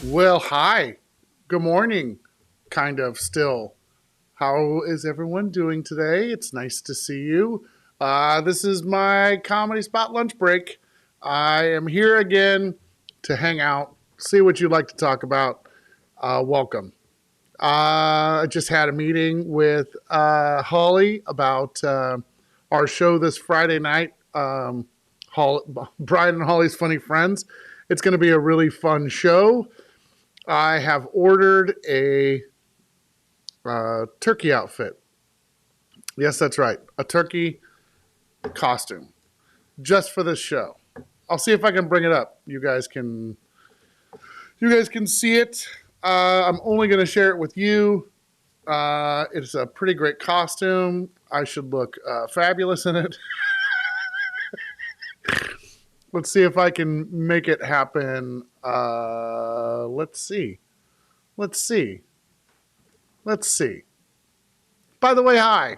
Well, hi. Good morning. Kind of still. How is everyone doing today? It's nice to see you. This is my comedy spot lunch break. I am here again to hang out, see what you'd like to talk about. Welcome. I just had a meeting with Holly about our show this Friday night, Brian and Holly's Funny Friends. It's going to be a really fun show. I have ordered a turkey outfit. Yes, that's right. A turkey costume just for this show. I'll see if I can bring it up. You guys can see it. I'm only going to share it with you. It's a pretty great costume. I should look fabulous in it. Let's see if I can make it happen. Let's see. Let's see. Let's see. By the way, hi.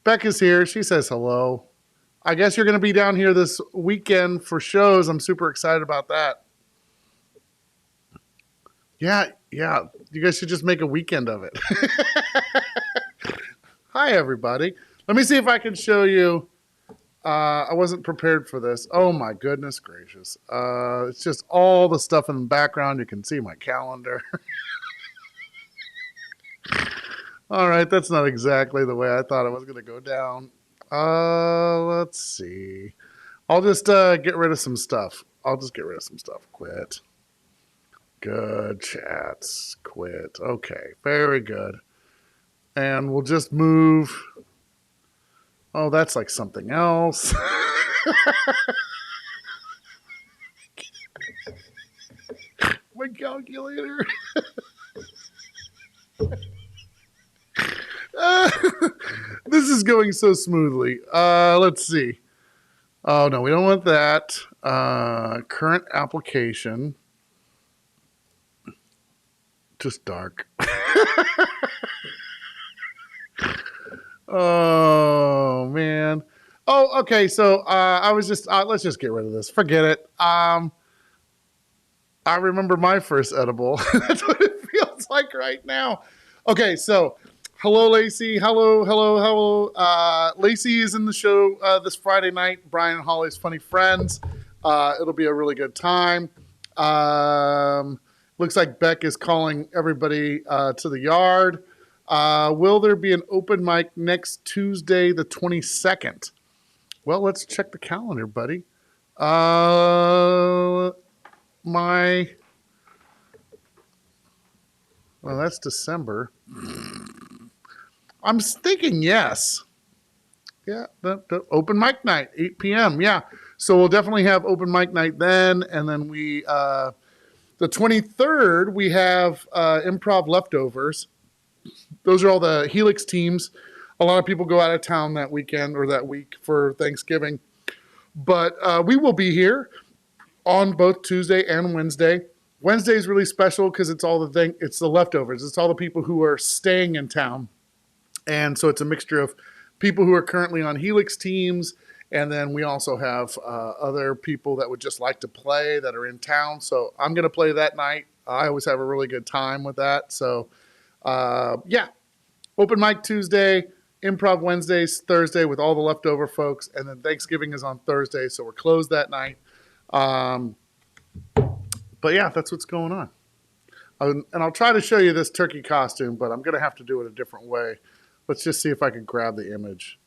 Beck is here. She says hello. I guess you're going to be down here this weekend for shows. I'm super excited about that. Yeah. You guys should just make a weekend of it. Hi, everybody. Let me see if I can show you. I wasn't prepared for this. Oh, my goodness gracious. It's just all the stuff in the background. You can see my calendar. All right, that's not exactly the way I thought it was going to go down. Let's see. I'll just get rid of some stuff. Quit. Good chats. Quit. Okay, very good. And we'll just move. Oh, that's like something else. My calculator. This is going so smoothly. Let's see. Oh, no, we don't want that. Current application. Just dark. Oh, man. Oh, okay. So I was just, let's just get rid of this. Forget it. I remember my first edible. That's what it feels like right now. Okay, so hello, Lacey. Hello. Lacey is in the show this Friday night. Brian and Holly's Funny Friends. It'll be a really good time. Looks like Beck is calling everybody to the yard. Will there be an open mic next Tuesday, the 22nd? Well, let's check the calendar, buddy. Well, that's December. I'm thinking yes. Yeah, the open mic night, 8 p.m. Yeah, so we'll definitely have open mic night then, and then the 23rd we have improv leftovers. Those are all the Helix teams. A lot of people go out of town that weekend or that week for Thanksgiving, but we will be here on both Tuesday and Wednesday. Wednesday is really special because it's the leftovers. It's all the people who are staying in town. And so it's a mixture of people who are currently on Helix teams, and then we also have other people that would just like to play that are in town. So I'm going to play that night. I always have a really good time with that. So, yeah, open mic Tuesday, improv Wednesdays, Thursday with all the leftover folks, and then Thanksgiving is on Thursday, so we're closed that night. But yeah, that's what's going on. And I'll try to show you this turkey costume, but I'm going to have to do it a different way. Let's just see if I can grab the image.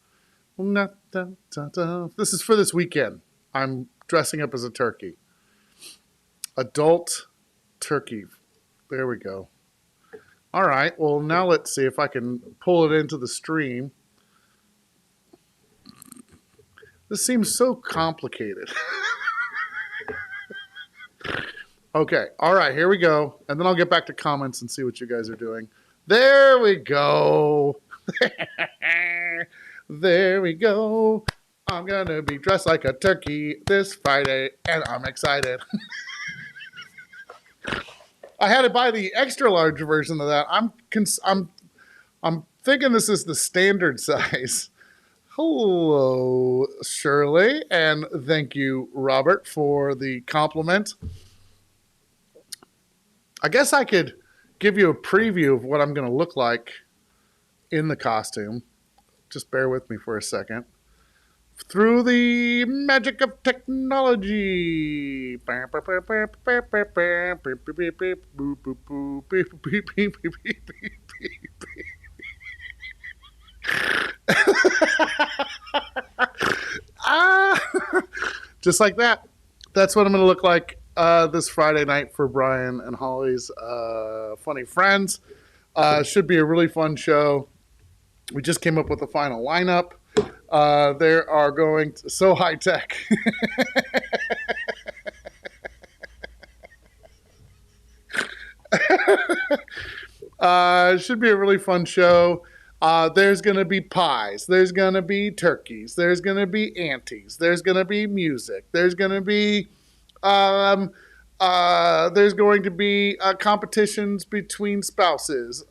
This is for this weekend. I'm dressing up as a turkey. Adult turkey. There we go. All right. Well, now let's see if I can pull it into the stream. This seems so complicated. Okay. All right. Here we go. And then I'll get back to comments and see what you guys are doing. There we go. There we go. I'm going to be dressed like a turkey this Friday, and I'm excited. I had to buy the extra large version of that. I'm thinking this is the standard size. Hello, Shirley, and thank you, Robert, for the compliment. I guess I could give you a preview of what I'm going to look like in the costume. Just bear with me for a second. Through the magic of technology. Ah, just like that. That's what I'm going to look like this Friday night for Brian and Holly's Funny Friends. Should be a really fun show. We just came up with the final lineup. There are going to, so high tech. Should be a really fun show. There's going to be pies. There's going to be turkeys. There's going to be aunties. There's going to be music. There's going to be competitions between spouses.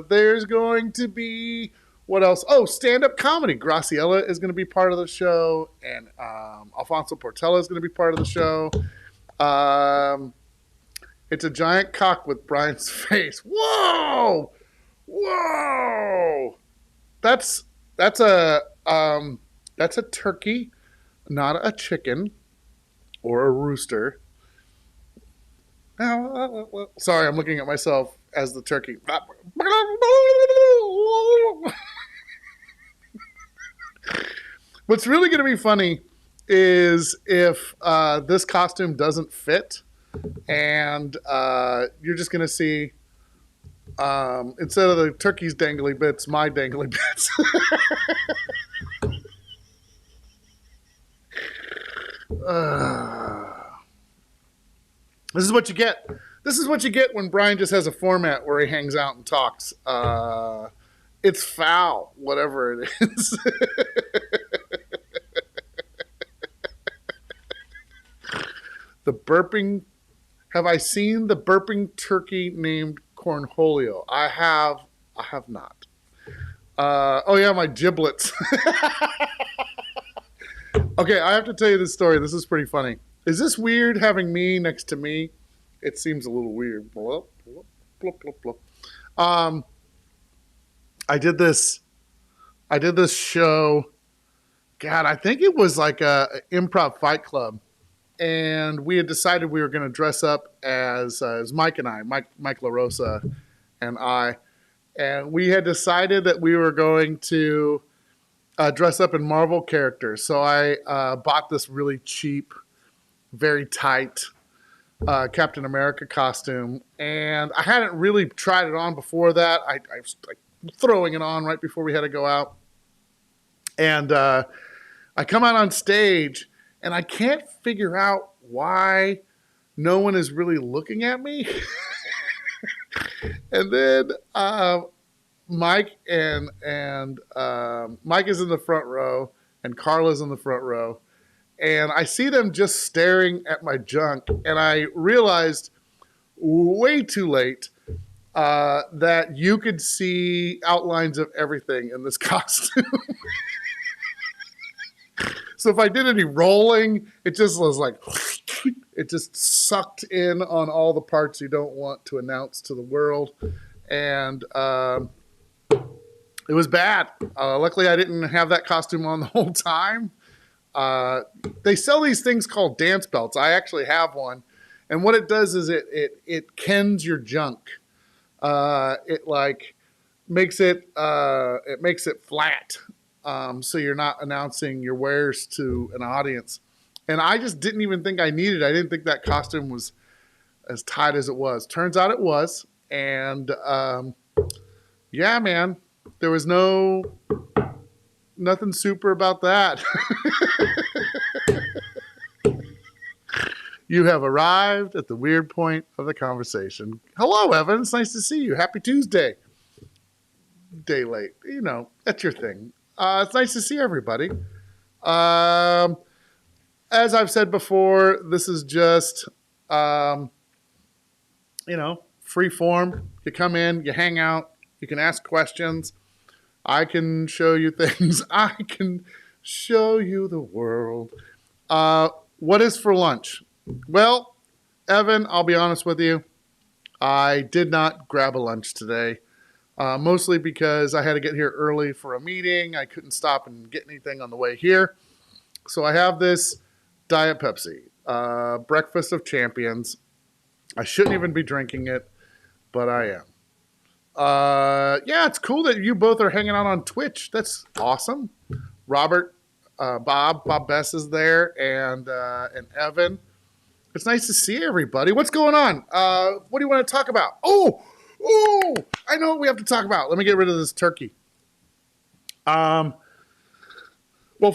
There's going to be what else? Oh, stand-up comedy. Graciela is going to be part of the show, and Alfonso Portela is going to be part of the show. It's a giant cock with Brian's face. Whoa! Whoa! That's a turkey, not a chicken or a rooster. Sorry, I'm looking at myself as the turkey. What's really going to be funny is if this costume doesn't fit, and you're just going to see, instead of the turkey's dangly bits, my dangly bits. This is what you get. This is what you get when Brian just has a format where he hangs out and talks. It's foul, whatever it is. The burping. Have I seen the burping turkey named Cornholio? I have not. Oh yeah, my giblets. Okay, I have to tell you this story. This is pretty funny. Is this weird having me next to me? It seems a little weird. Blup, blup, blup, blup, blup. I did this show. God, I think it was like a improv fight club. And we had decided we were going to dress up as Mike and I, Mike LaRosa and I. And we had decided that we were going to dress up in Marvel characters. So I bought this really cheap, very tight Captain America costume. And I hadn't really tried it on before that. I was like throwing it on right before we had to go out. And I come out on stage, and I can't figure out why no one is really looking at me. And then Mike and Mike is in the front row, and Carla's in the front row. And I see them just staring at my junk, and I realized way too late that you could see outlines of everything in this costume. So if I did any rolling, it just was like, it just sucked in on all the parts you don't want to announce to the world. And it was bad. Luckily, I didn't have that costume on the whole time. They sell these things called dance belts. I actually have one. And what it does is it kens your junk. It like makes it flat. So you're not announcing your wares to an audience. And I just didn't even think I needed it. I didn't think that costume was as tight as it was. Turns out it was. And yeah, man, there was nothing super about that. You have arrived at the weird point of the conversation. Hello, Evan. It's nice to see you. Happy Tuesday. Day late. You know, that's your thing. It's nice to see everybody. As I've said before, this is just, free form. You come in, you hang out, you can ask questions. I can show you things. I can show you the world. What is for lunch? Well, Evan, I'll be honest with you. I did not grab a lunch today, mostly because I had to get here early for a meeting. I couldn't stop and get anything on the way here. So I have this Diet Pepsi, Breakfast of Champions. I shouldn't even be drinking it, but I am. Yeah, it's cool that you both are hanging out on Twitch. That's awesome. Robert, Bob Bess is there, and Evan. It's nice to see everybody. What's going on? What do you want to talk about? Oh, I know what we have to talk about. Let me get rid of this turkey. Well,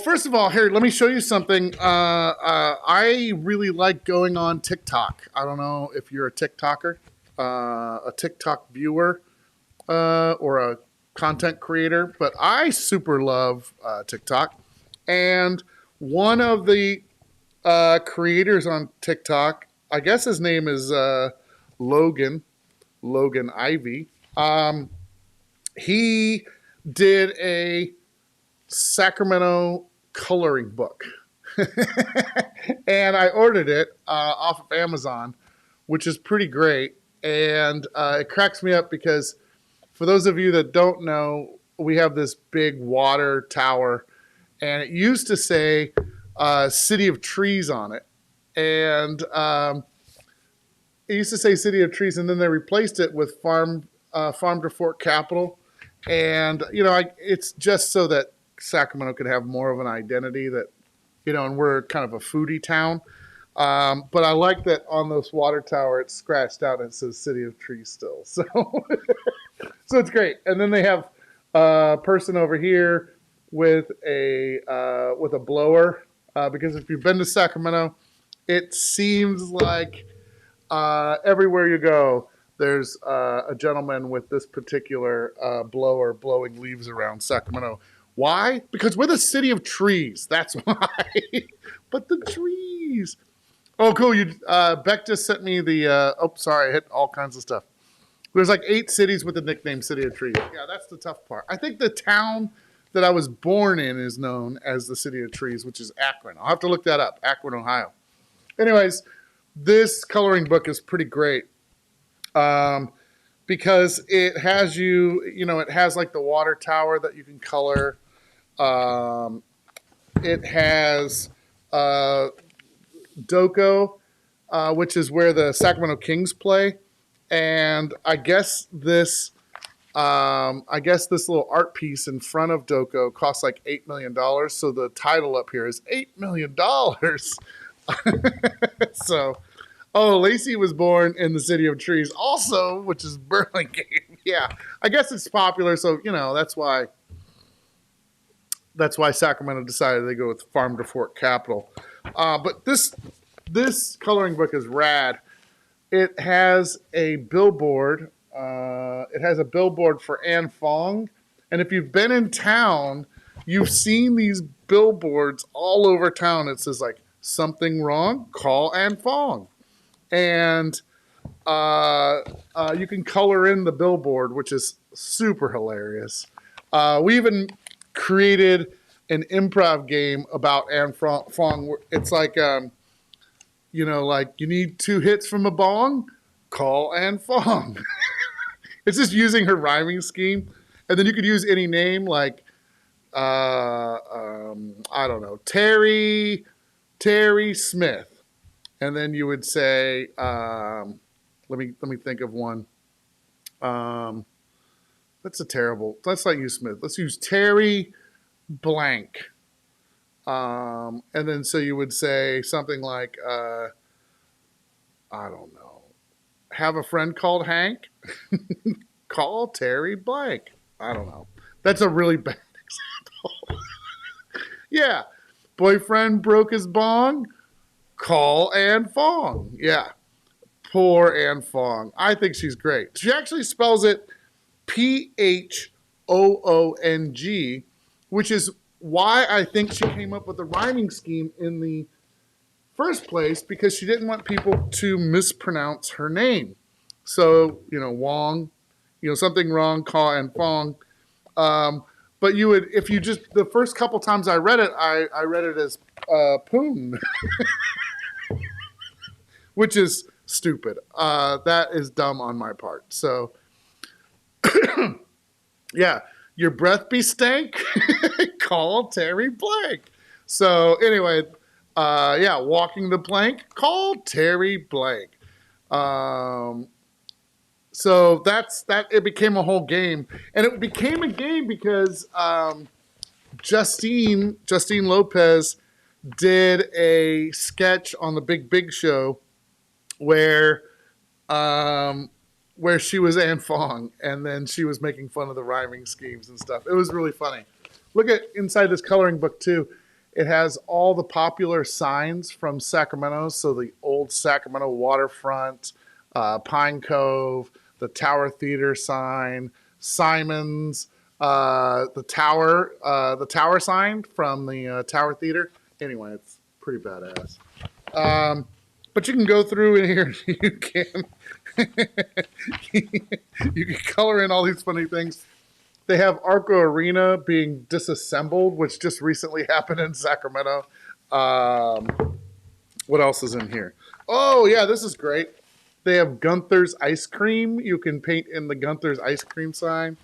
first of all, here, let me show you something. I really like going on TikTok. I don't know if you're a TikToker, a TikTok viewer, or a content creator, but I super love TikTok. And one of the creators on TikTok, I guess his name is Logan Ivy. He did a Sacramento coloring book. And I ordered it off of Amazon, which is pretty great. And it cracks me up because for those of you that don't know, we have this big water tower, and it used to say City of Trees on it. And it used to say City of Trees, and then they replaced it with Farm to Fork Capital. And, it's just so that Sacramento could have more of an identity that, and we're kind of a foodie town. But I like that on this water tower, it's scratched out and it says City of Trees still. So, so it's great. And then they have a person over here with a blower, because if you've been to Sacramento, it seems like everywhere you go, there's a gentleman with this particular blower blowing leaves around Sacramento. Why? Because we're the city of trees. That's why. But the trees. Oh, cool. Beck just sent me the, sorry, I hit all kinds of stuff. There's like 8 cities with the nickname City of Trees. Yeah, that's the tough part. I think the town that I was born in is known as the City of Trees, which is Akron. I'll have to look that up, Akron, Ohio. Anyways, this coloring book is pretty great because it has it has like the water tower that you can color. It has Doco, which is where the Sacramento Kings play. And I guess this little art piece in front of Doco costs like $8 million. So the title up here is $8 million. So, Lacey was born in the City of Trees also, which is Burlingame. Yeah, I guess it's popular. So, that's why Sacramento decided to go with Farm to Fork Capital. But this coloring book is rad. It has a billboard. It has a billboard for Ann Fong. And if you've been in town, you've seen these billboards all over town. It says like, something wrong, call Ann Fong. And you can color in the billboard, which is super hilarious. We even created an improv game about Ann Fong. It's like, like you need 2 hits from a bong, call Ann Fong. It's just using her rhyming scheme. And then you could use any name like, I don't know, Terry Smith. And then you would say, let me think of one. Let's not use Smith. Let's use Terry blank. And then so you would say something like, I don't know, have a friend called Hank? Call Terry blank. I don't know. That's a really bad example. Yeah. Boyfriend broke his bong? Call Ann Fong. Yeah. Poor Ann Fong. I think she's great. She actually spells it Phoong, which is why I think she came up with the rhyming scheme in the first place, because she didn't want people to mispronounce her name. So, Wong, something wrong, call Ann Fong. But you would, if you just, the first couple times I read it, I read it as Poon, which is stupid. That is dumb on my part. So, yeah, your breath be stank? Call Terry Blank. So, anyway, yeah, walking the plank, call Terry Blank. Um, so that's that. It became a whole game, and it became a game because Justine Lopez did a sketch on the Big Show where um, where she was Anne Fong, and then she was making fun of the rhyming schemes and stuff. It was really funny. Look at inside this coloring book too. It has all the popular signs from Sacramento. So the old Sacramento waterfront, Pine Cove, the Tower Theater sign, Simon's, the tower sign from the Tower Theater. Anyway, it's pretty badass. But you can go through in here. You can you can color in all these funny things. They have Arco Arena being disassembled, which just recently happened in Sacramento. What else is in here? Oh, yeah, this is great. They have Gunther's Ice Cream. You can paint in the Gunther's Ice Cream sign.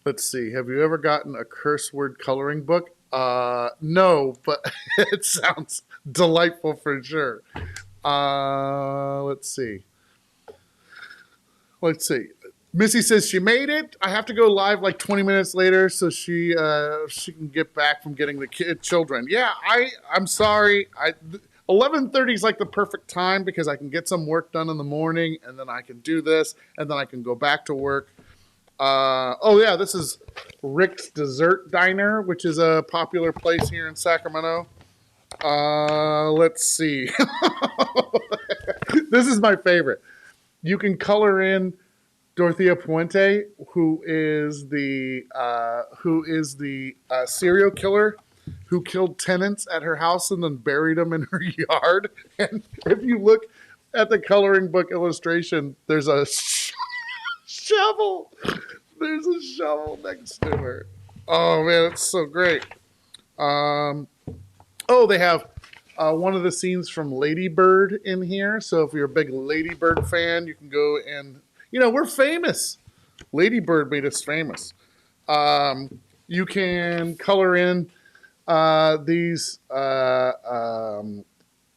Let's see. Have you ever gotten a curse word coloring book? No, but it sounds delightful for sure. Let's see. Missy says she made it. I have to go live like 20 minutes later so she can get back from getting the children. Yeah, I'm sorry. 11:30 is like the perfect time because I can get some work done in the morning and then I can do this and then I can go back to work. Oh yeah, this is Rick's Dessert Diner, which is a popular place here in Sacramento. Let's see. This is my favorite. You can color in Dorothea Puente, who is the serial killer who killed tenants at her house and then buried them in her yard. And if you look at the coloring book illustration, there's a shovel. There's a shovel next to her. Oh man, it's so great. They have one of the scenes from Lady Bird in here. So if you're a big Lady Bird fan, you can go and, we're famous. Lady Bird made us famous. You can color in these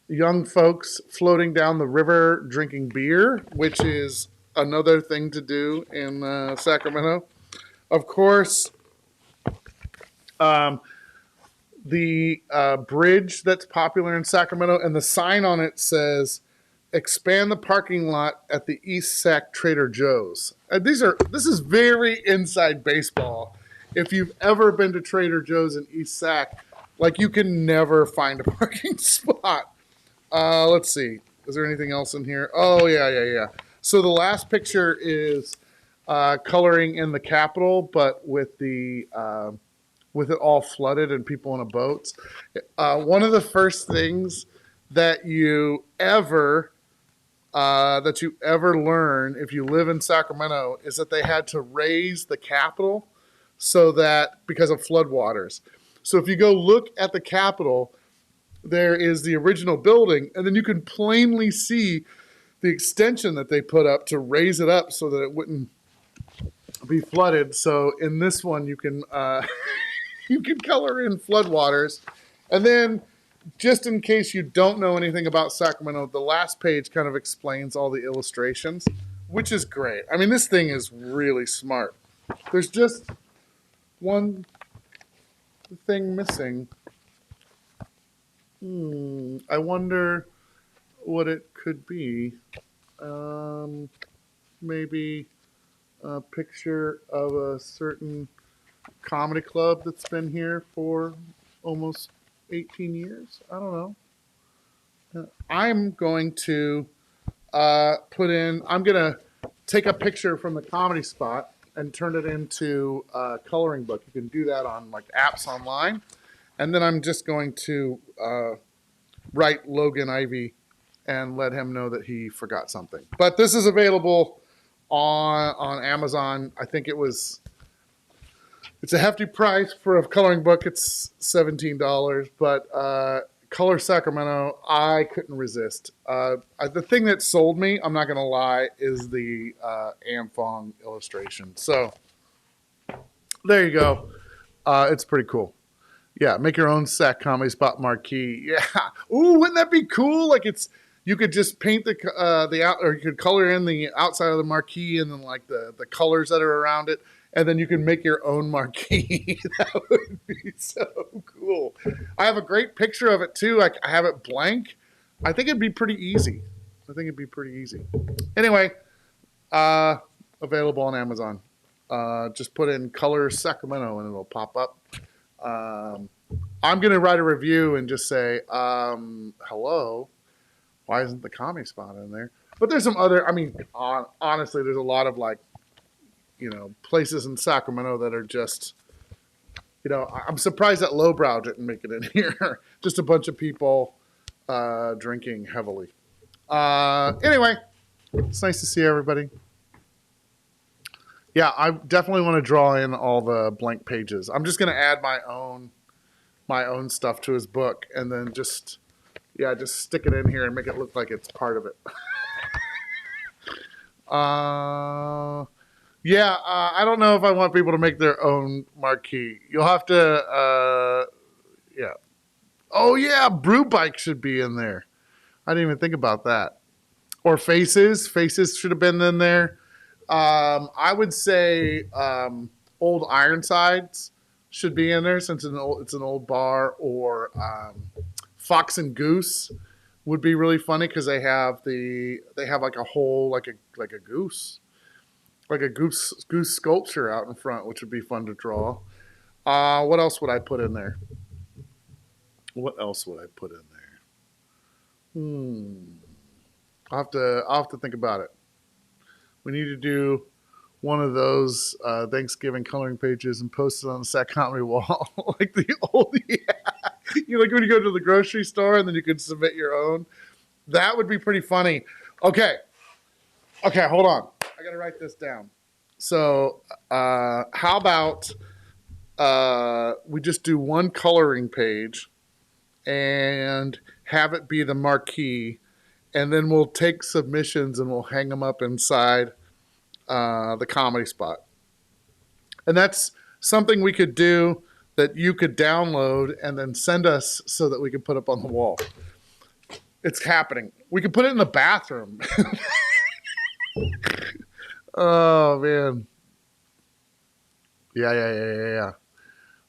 young folks floating down the river drinking beer, which is another thing to do in Sacramento. Of course, the bridge that's popular in Sacramento, and the sign on it says, expand the parking lot at the East Sac Trader Joe's. This is very inside baseball. If you've ever been to Trader Joe's in East Sac, like you can never find a parking spot. Let's see. Is there anything else in here? Oh, yeah. So the last picture is coloring in the Capitol, but with it all flooded and people in a boats. One of the first things that you ever learn if you live in Sacramento is that they had to raise the Capitol so that because of floodwaters. So if you go look at the Capitol, there is the original building, and then you can plainly see the extension that they put up to raise it up so that it wouldn't be flooded. So in this one, you can you can color in floodwaters, and then just in case you don't know anything about Sacramento, the last page kind of explains all the illustrations, which is great. I mean, this thing is really smart. There's just one thing missing. I wonder what it could be. Maybe a picture of a certain comedy club that's been here for almost 18 years. I don't know. I'm going to I'm going to take a picture from the comedy spot and turn it into a coloring book. You can do that on like apps online. And then I'm just going to write Logan Ivy and let him know that he forgot something. But this is available on Amazon. I think it's a hefty price for a coloring book. It's $17, but Color Sacramento, I couldn't resist. The thing that sold me, I'm not going to lie, is the Amfong illustration. So there you go. It's pretty cool. Yeah, make your own Sac Comedy Spot marquee. Yeah. Ooh, wouldn't that be cool? Like you could just paint the out, or you could color in the outside of the marquee and then like the colors that are around it, and then you can make your own marquee. That would be so cool. I have a great picture of it too. I have it blank. I think it'd be pretty easy. Anyway, available on Amazon. Just put in Color Sacramento and it'll pop up. I'm going to write a review and just say, hello, why isn't the Comedy Spot in there? But there's some other, honestly, there's a lot of places in Sacramento that are just, I'm surprised that Lowbrow didn't make it in here. Just a bunch of people drinking heavily. Anyway, it's nice to see everybody. Yeah, I definitely want to draw in all the blank pages. I'm just going to add my own stuff to his book, and then just stick it in here and make it look like it's part of it. I don't know if I want people to make their own marquee. You'll have to, Oh yeah, Brew Bike should be in there. I didn't even think about that. Or Faces. Faces should have been in there. I would say Old Ironsides should be in there since it's an old bar, or Fox and Goose would be really funny because they have like a whole like a goose sculpture out in front, which would be fun to draw. What else would I put in there? I'll have to think about it. We need to do one of those Thanksgiving coloring pages and post it on the Sac Comedy wall, like the old, like when you go to the grocery store and then you can submit your own. That would be pretty funny. Okay, hold on. I got to write this down. So how about we just do one coloring page and have it be the marquee, and then we'll take submissions and we'll hang them up inside the Comedy Spot. And that's something we could do that you could download and then send us so that we can put up on the wall. It's happening. We can put it in the bathroom. Oh, man. Yeah.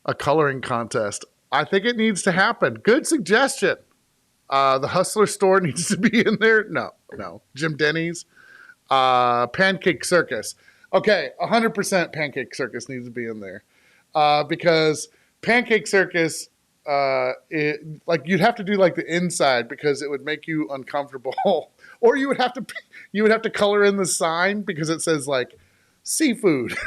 A coloring contest. I think it needs to happen. Good suggestion. The Hustler store needs to be in there. No. Jim Denny's. Pancake Circus. Okay, 100% Pancake Circus needs to be in there. Because Pancake Circus, you'd have to do like the inside because it would make you uncomfortable. Or you would have to color in the sign because it says like seafood.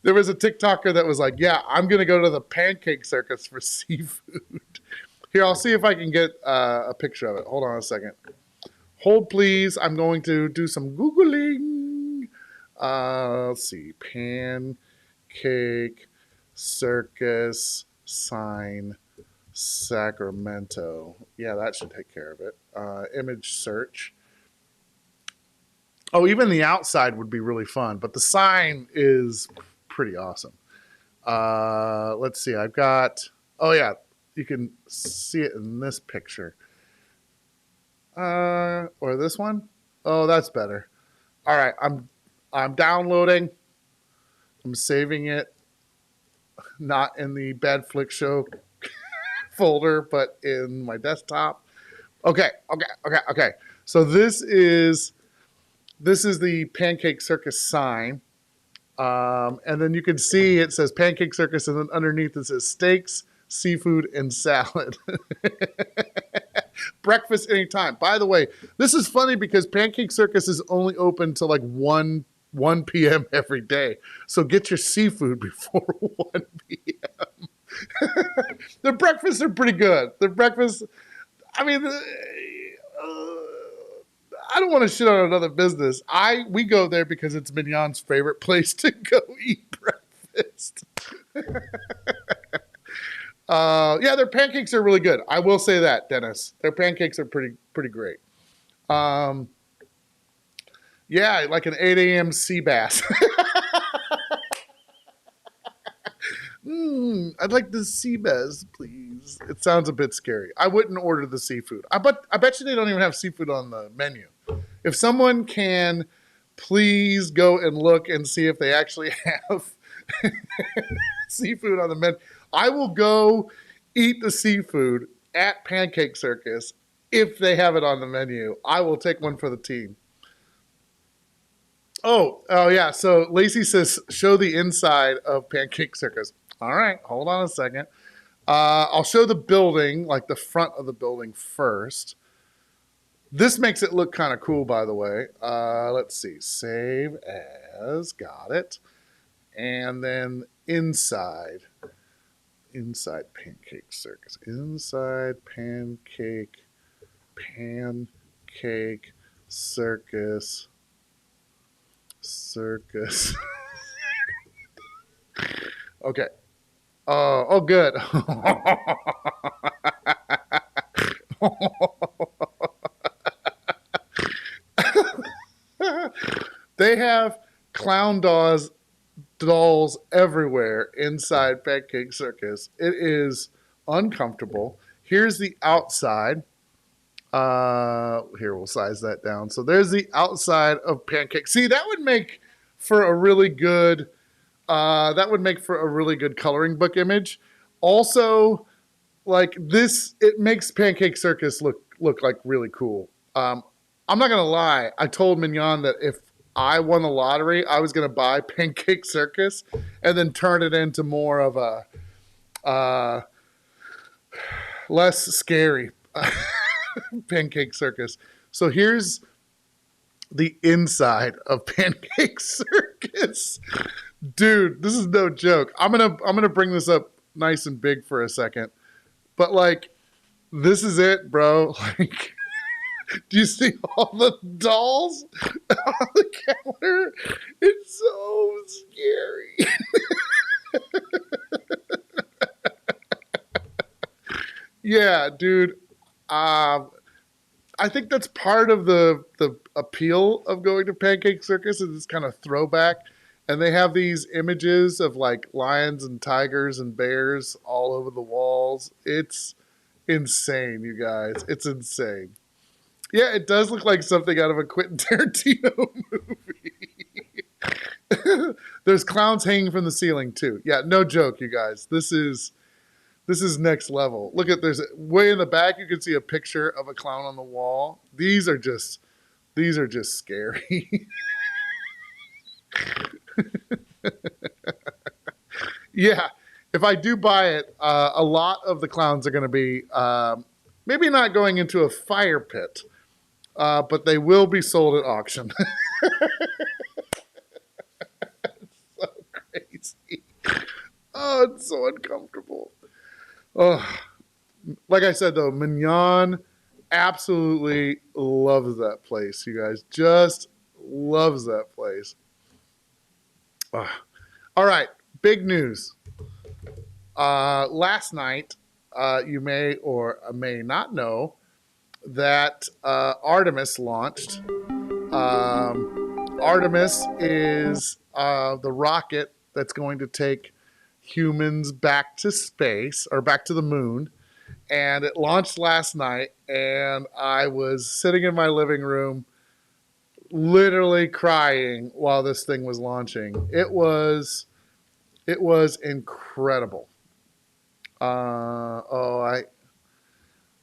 There was a TikToker that was like, yeah, I'm going to go to the Pancake Circus for seafood. Here, I'll see if I can get a picture of it. Hold on a second. Hold, please. I'm going to do some Googling. Let's see. Pancake Circus sign Sacramento. Yeah, that should take care of it. Image search. Oh, even the outside would be really fun, but the sign is pretty awesome. Let's see. I've got, oh yeah, you can see it in this picture. Or this one. Oh, that's better. All right. I'm downloading. I'm saving it. Not in the Bad Flick Show folder, but in my desktop. Okay. So this is the Pancake Circus sign. And then you can see it says Pancake Circus, and then underneath it says steaks, seafood, and salad. Breakfast anytime. By the way, this is funny because Pancake Circus is only open till like 1 p.m. every day. So get your seafood before 1 p.m. Their breakfasts are pretty good. Their breakfast, I don't want to shit on another business. We go there because it's Mignon's favorite place to go eat breakfast. Yeah, their pancakes are really good. I will say that, Dennis. Their pancakes are pretty great. Um, yeah, like an 8 a.m. sea bass. I'd like the sea bass, please. It sounds a bit scary. I wouldn't order the seafood. I bet you they don't even have seafood on the menu. If someone can please go and look and see if they actually have seafood on the menu, I will go eat the seafood at Pancake Circus if they have it on the menu. I will take one for the team. Oh yeah. So Lacey says, show the inside of Pancake Circus. All right, hold on a second. I'll show the building, like the front of the building first. This makes it look kind of cool, by the way. Let's see. Save as. Got it. And then inside. Inside Pancake Circus. Inside Pancake Circus. Okay. Oh, good. They have clown dolls everywhere inside Pancake Circus. It is uncomfortable. Here's the outside. Here, we'll size that down. So there's the outside of Pancake. See, that would make for a really good coloring book image. Also, like this, it makes Pancake Circus look like really cool. I'm not gonna lie. I told Mignon that if I won the lottery, I was gonna buy Pancake Circus and then turn it into more of a less scary Pancake Circus. So here's the inside of Pancake Circus. Dude, this is no joke. I'm gonna bring this up nice and big for a second. But like, this is it, bro. Like, do you see all the dolls on the counter? It's so scary. Yeah, dude. I think that's part of the appeal of going to Pancake Circus is this kind of throwback. And they have these images of like lions and tigers and bears all over the walls. It's insane, you guys. It's insane. Yeah, it does look like something out of a Quentin Tarantino movie. There's clowns hanging from the ceiling too. Yeah, no joke, you guys. This is next level. Look at there's way in the back you can see a picture of a clown on the wall. These are just scary. Yeah, if I do buy it, a lot of the clowns are going to be maybe not going into a fire pit, but they will be sold at auction. It's so crazy. Oh, it's so uncomfortable. Oh, like I said, though, Mignon absolutely loves that place, you guys. Just loves that place. Oh. All right, big news. Last night, you may or may not know that Artemis launched. Artemis is the rocket that's going to take humans back to space or back to the moon. And it launched last night, and I was sitting in my living room literally crying while this thing was launching. It was incredible. All right,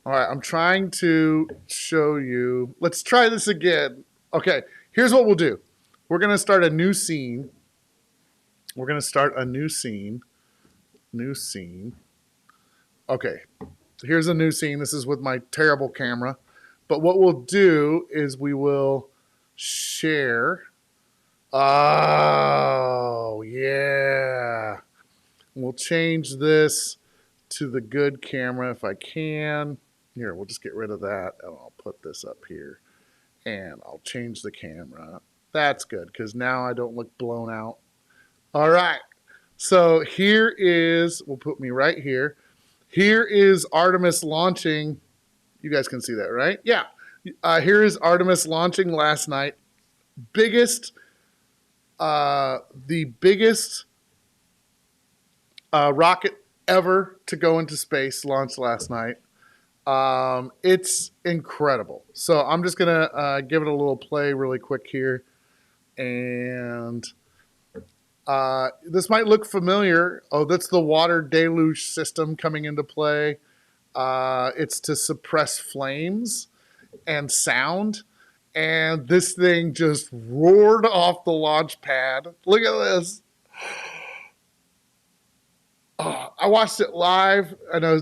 I'm trying to show you. Let's try this again. Okay, here's what we'll do. We're going to start a new scene. New scene. Okay, here's a new scene. This is with my terrible camera. But what we'll do is we will share. Oh, yeah. We'll change this to the good camera if I can. Here, we'll just get rid of that. And I'll put this up here. And I'll change the camera. That's good because now I don't look blown out. All right. So here is, we'll put me right here. Here is Artemis launching. You guys can see that, right? Yeah. Here is Artemis launching last night. The biggest rocket ever to go into space launched last night. It's incredible. So I'm just going to give it a little play really quick here. And this might look familiar. Oh, that's the water deluge system coming into play. It's to suppress flames and sound. And this thing just roared off the launch pad. Look at this. Oh, I watched it live. I know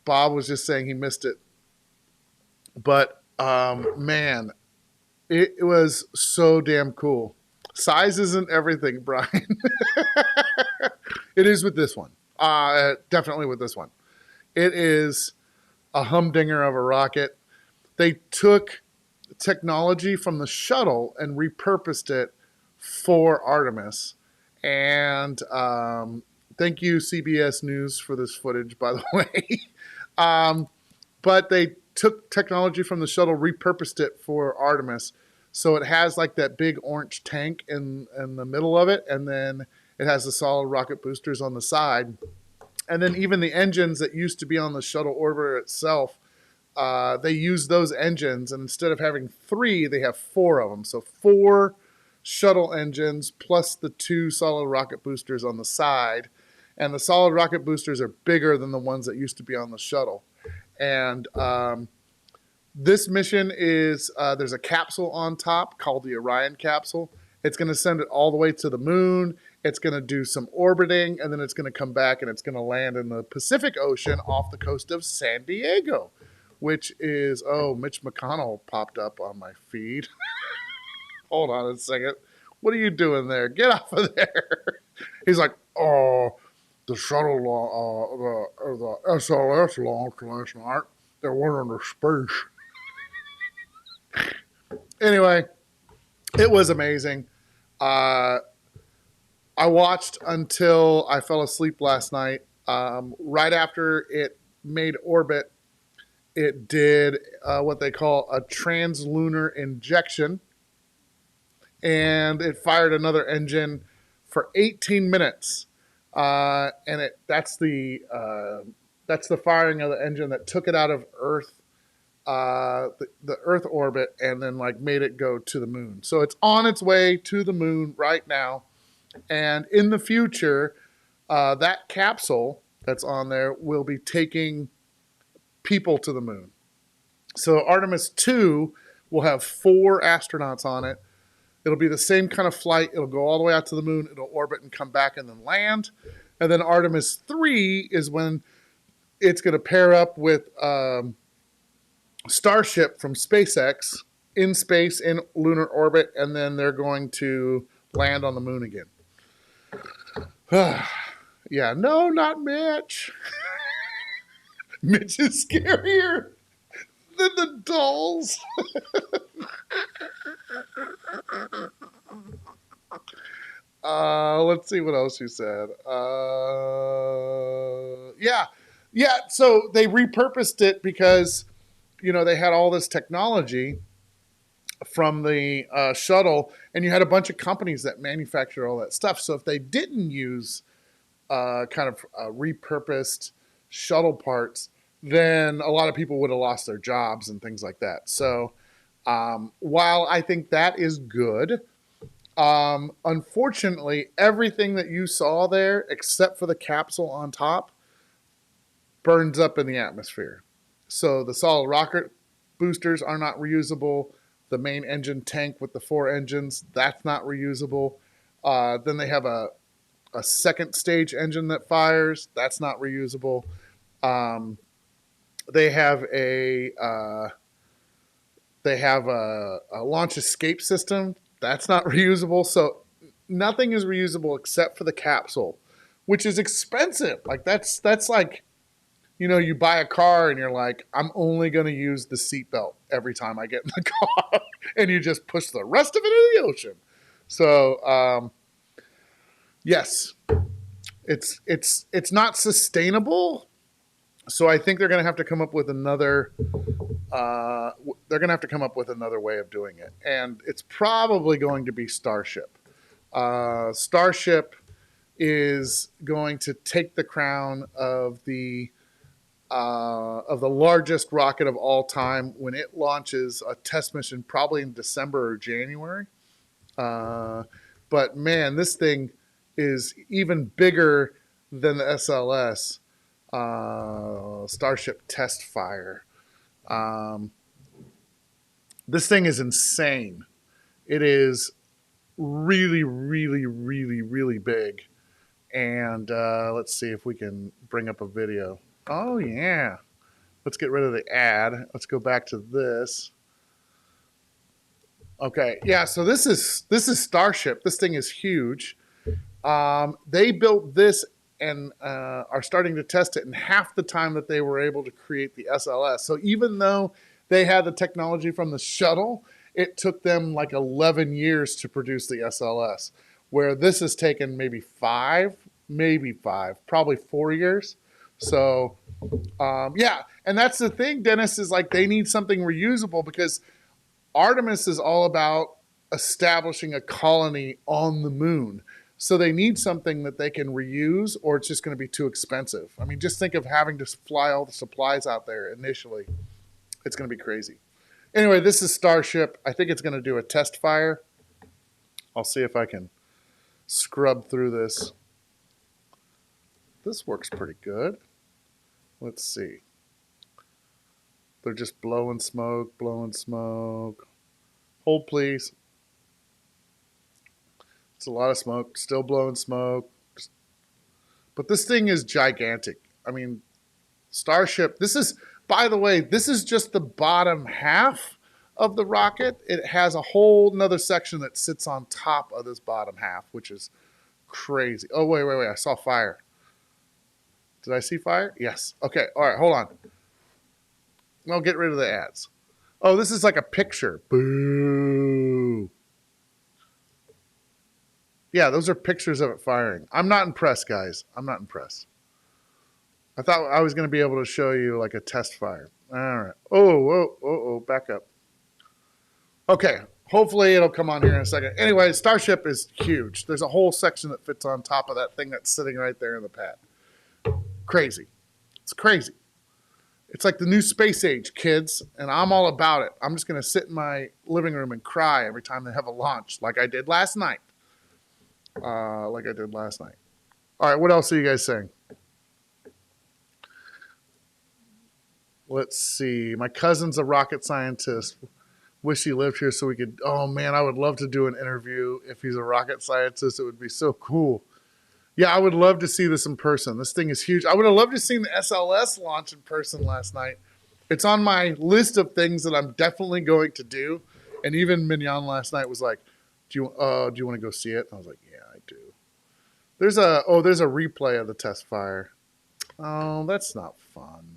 Bob was just saying he missed it. But, man, it was so damn cool. Size isn't everything, Brian. It is with this one. Definitely with this one. It is a humdinger of a rocket. They took technology from the shuttle and repurposed it for Artemis. And thank you, CBS News, for this footage, by the way. But they took technology from the shuttle, repurposed it for Artemis. So it has like that big orange tank in the middle of it, and then it has the solid rocket boosters on the side. And then even the engines that used to be on the shuttle orbiter itself, they use those engines, and instead of having 3, they have 4 of them. So 4 shuttle engines plus the 2 solid rocket boosters on the side. And the solid rocket boosters are bigger than the ones that used to be on the shuttle. And this mission is, there's a capsule on top called the Orion capsule. It's going to send it all the way to the moon. It's going to do some orbiting, and then it's going to come back, and it's going to land in the Pacific Ocean off the coast of San Diego, which is, Mitch McConnell popped up on my feed. Hold on a second. What are you doing there? Get off of there. He's like, the shuttle, the SLS launched last night. They went into space. Anyway, it was amazing. I watched until I fell asleep last night. Right after it made orbit, it did what they call a translunar injection, and it fired another engine for 18 minutes. And that's the firing of the engine that took it out of Earth, the Earth orbit, and then like made it go to the moon. So it's on its way to the moon right now. And in the future, that capsule that's on there will be taking people to the moon. So Artemis 2 will have 4 astronauts on it. It'll be the same kind of flight. It'll go all the way out to the moon. It'll orbit and come back and then land. And then Artemis 3 is when it's going to pair up with Starship from SpaceX in space, in lunar orbit, and then they're going to land on the moon again. Yeah, no, not Mitch. Mitch is scarier than the dolls. Let's see what else you said. Yeah. So they repurposed it because, they had all this technology from the shuttle, and you had a bunch of companies that manufactured all that stuff. So if they didn't use repurposed shuttle parts, then a lot of people would have lost their jobs and things like that. So while I think that is good, unfortunately, everything that you saw there, except for the capsule on top, burns up in the atmosphere. So the solid rocket boosters are not reusable. The main engine tank with the 4 engines, that's not reusable. Then they have a second stage engine that fires. That's not reusable. They have a launch escape system. That's not reusable. So nothing is reusable except for the capsule, which is expensive. Like that's like, you buy a car and you're like, I'm only going to use the seatbelt every time I get in the car, and you just push the rest of it in the ocean. So, yes, it's not sustainable, So I think they're going to have to come up with another. They're going to have to come up with another way of doing it, and it's probably going to be Starship. Starship is going to take the crown of the largest rocket of all time when it launches a test mission, probably in December or January. But man, this thing is even bigger than the SLS. Starship Test Fire. This thing is insane. It is really, really, really, really big. And let's see if we can bring up a video. Oh, yeah. Let's get rid of the ad. Let's go back to this. Okay, yeah, so this is Starship. This thing is huge. They built this and are starting to test it in half the time that they were able to create the SLS. So even though they had the technology from the shuttle, it took them like 11 years to produce the SLS, where this has taken maybe five, probably 4 years. So, yeah, and that's the thing, Dennis, is like they need something reusable because Artemis is all about establishing a colony on the moon. So they need something that they can reuse, or it's just going to be too expensive. I mean, just think of having to fly all the supplies out there initially. It's going to be crazy. Anyway, this is Starship. I think it's going to do a test fire. I'll see if I can scrub through this. This works pretty good. Let's see. They're just blowing smoke, blowing smoke. Hold, please. It's a lot of smoke, still blowing smoke. But this thing is gigantic. I mean, Starship, this is, by the way, this is just the bottom half of the rocket. It has a whole nother section that sits on top of this bottom half, which is crazy. Oh, wait. I saw fire. Did I see fire? Yes. Okay. All right. Hold on. I'll get rid of the ads. Oh, this is like a picture. Boo. Yeah, those are pictures of it firing. I'm not impressed, guys. I'm not impressed. I thought I was going to be able to show you like a test fire. All right. Oh, back up. Okay. Hopefully it'll come on here in a second. Anyway, Starship is huge. There's a whole section that fits on top of that thing that's sitting right there in the pad. Crazy. It's crazy. It's like the new space age, kids, and I'm all about it. I'm just going to sit in my living room and cry every time they have a launch, like I did last night. All right, what else are you guys saying? Let's see. My cousin's a rocket scientist. Wish he lived here so we could. Oh, man, I would love to do an interview if he's a rocket scientist. It would be so cool. Yeah, I would love to see this in person. This thing is huge. I would have loved to see the SLS launch in person last night. It's on my list of things that I'm definitely going to do. And even Mignon last night was like, do you want to go see it? I was like, yeah, I do. There's a replay of the test fire. Oh, that's not fun.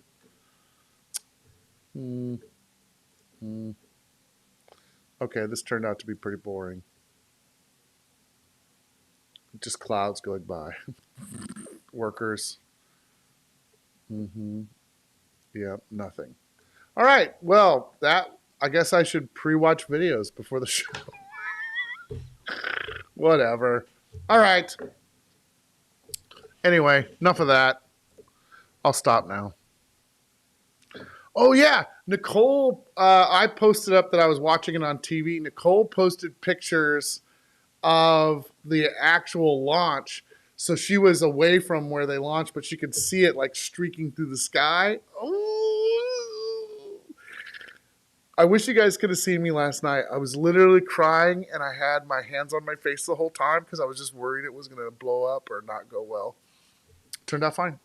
Okay, this turned out to be pretty boring. Just clouds going by. Workers. Yeah, nothing. All right. Well, I guess I should pre-watch videos before the show. Whatever. All right. Anyway, enough of that. I'll stop now. Oh, yeah. Nicole, I posted up that I was watching it on TV. Nicole posted pictures of the actual launch. So she was away from where they launched, but she could see it like streaking through the sky. Oh, I wish you guys could have seen me last night. I was literally crying and I had my hands on my face the whole time because I was just worried it was going to blow up or not go well. Turned out fine.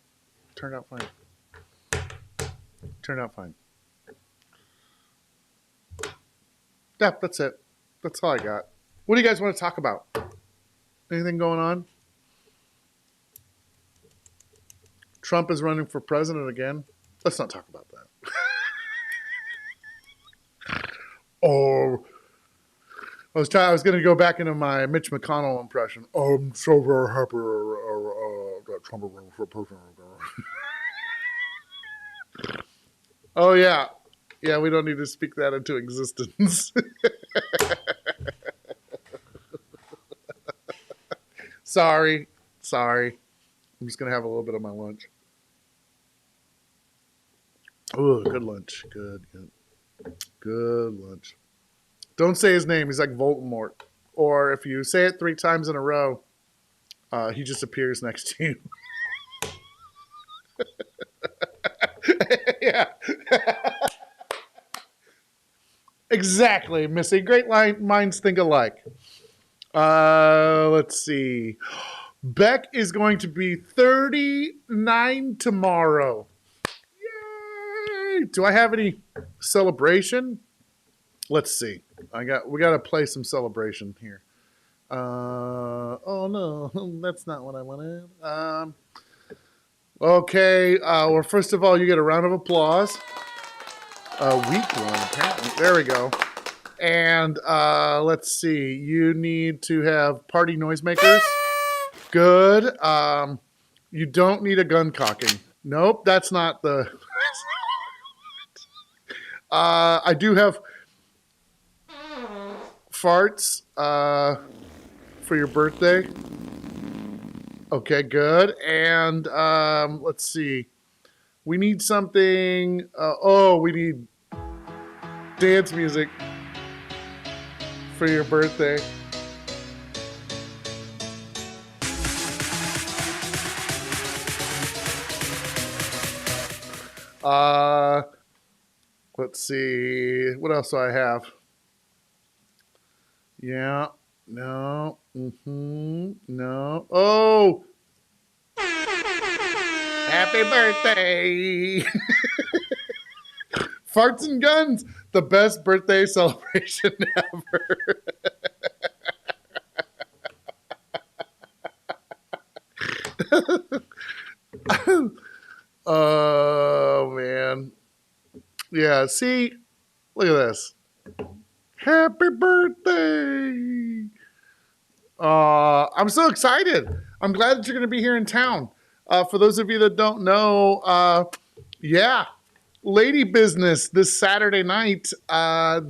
Yeah, that's it. That's all I got. What do you guys want to talk about? Anything going on? Trump is running for president again. Let's not talk about that. Oh, I was going to go back into my Mitch McConnell impression. I'm so very happy that Trump is running for president again. Oh, yeah. Yeah, we don't need to speak that into existence. Sorry. Sorry. I'm just going to have a little bit of my lunch. Oh, good lunch. Good, good. Good lunch. Don't say his name. He's like Voldemort. Or if you say it 3 times in a row, he just appears next to you. Yeah. Exactly, Missy. Great minds think alike. Let's see. Beck is going to be 39 tomorrow. Yay! Do I have any celebration? Let's see. We got to play some celebration here. Oh no, that's not what I wanted. Okay. Well, first of all, you get a round of applause. A weak one, apparently. There we go. And let's see. You need to have party noisemakers. Good. You don't need a gun cocking. Nope, that's not the. I do have farts for your birthday. Okay, good. And let's see. We need something. We need dance music for your birthday. Let's see. What else do I have? Yeah. No. No. Oh. Happy birthday. Farts and guns. The best birthday celebration ever. Oh, man. Yeah, see? Look at this. Happy birthday. I'm so excited. I'm glad that you're going to be here in town. For those of you that don't know, yeah, Lady Business this Saturday night.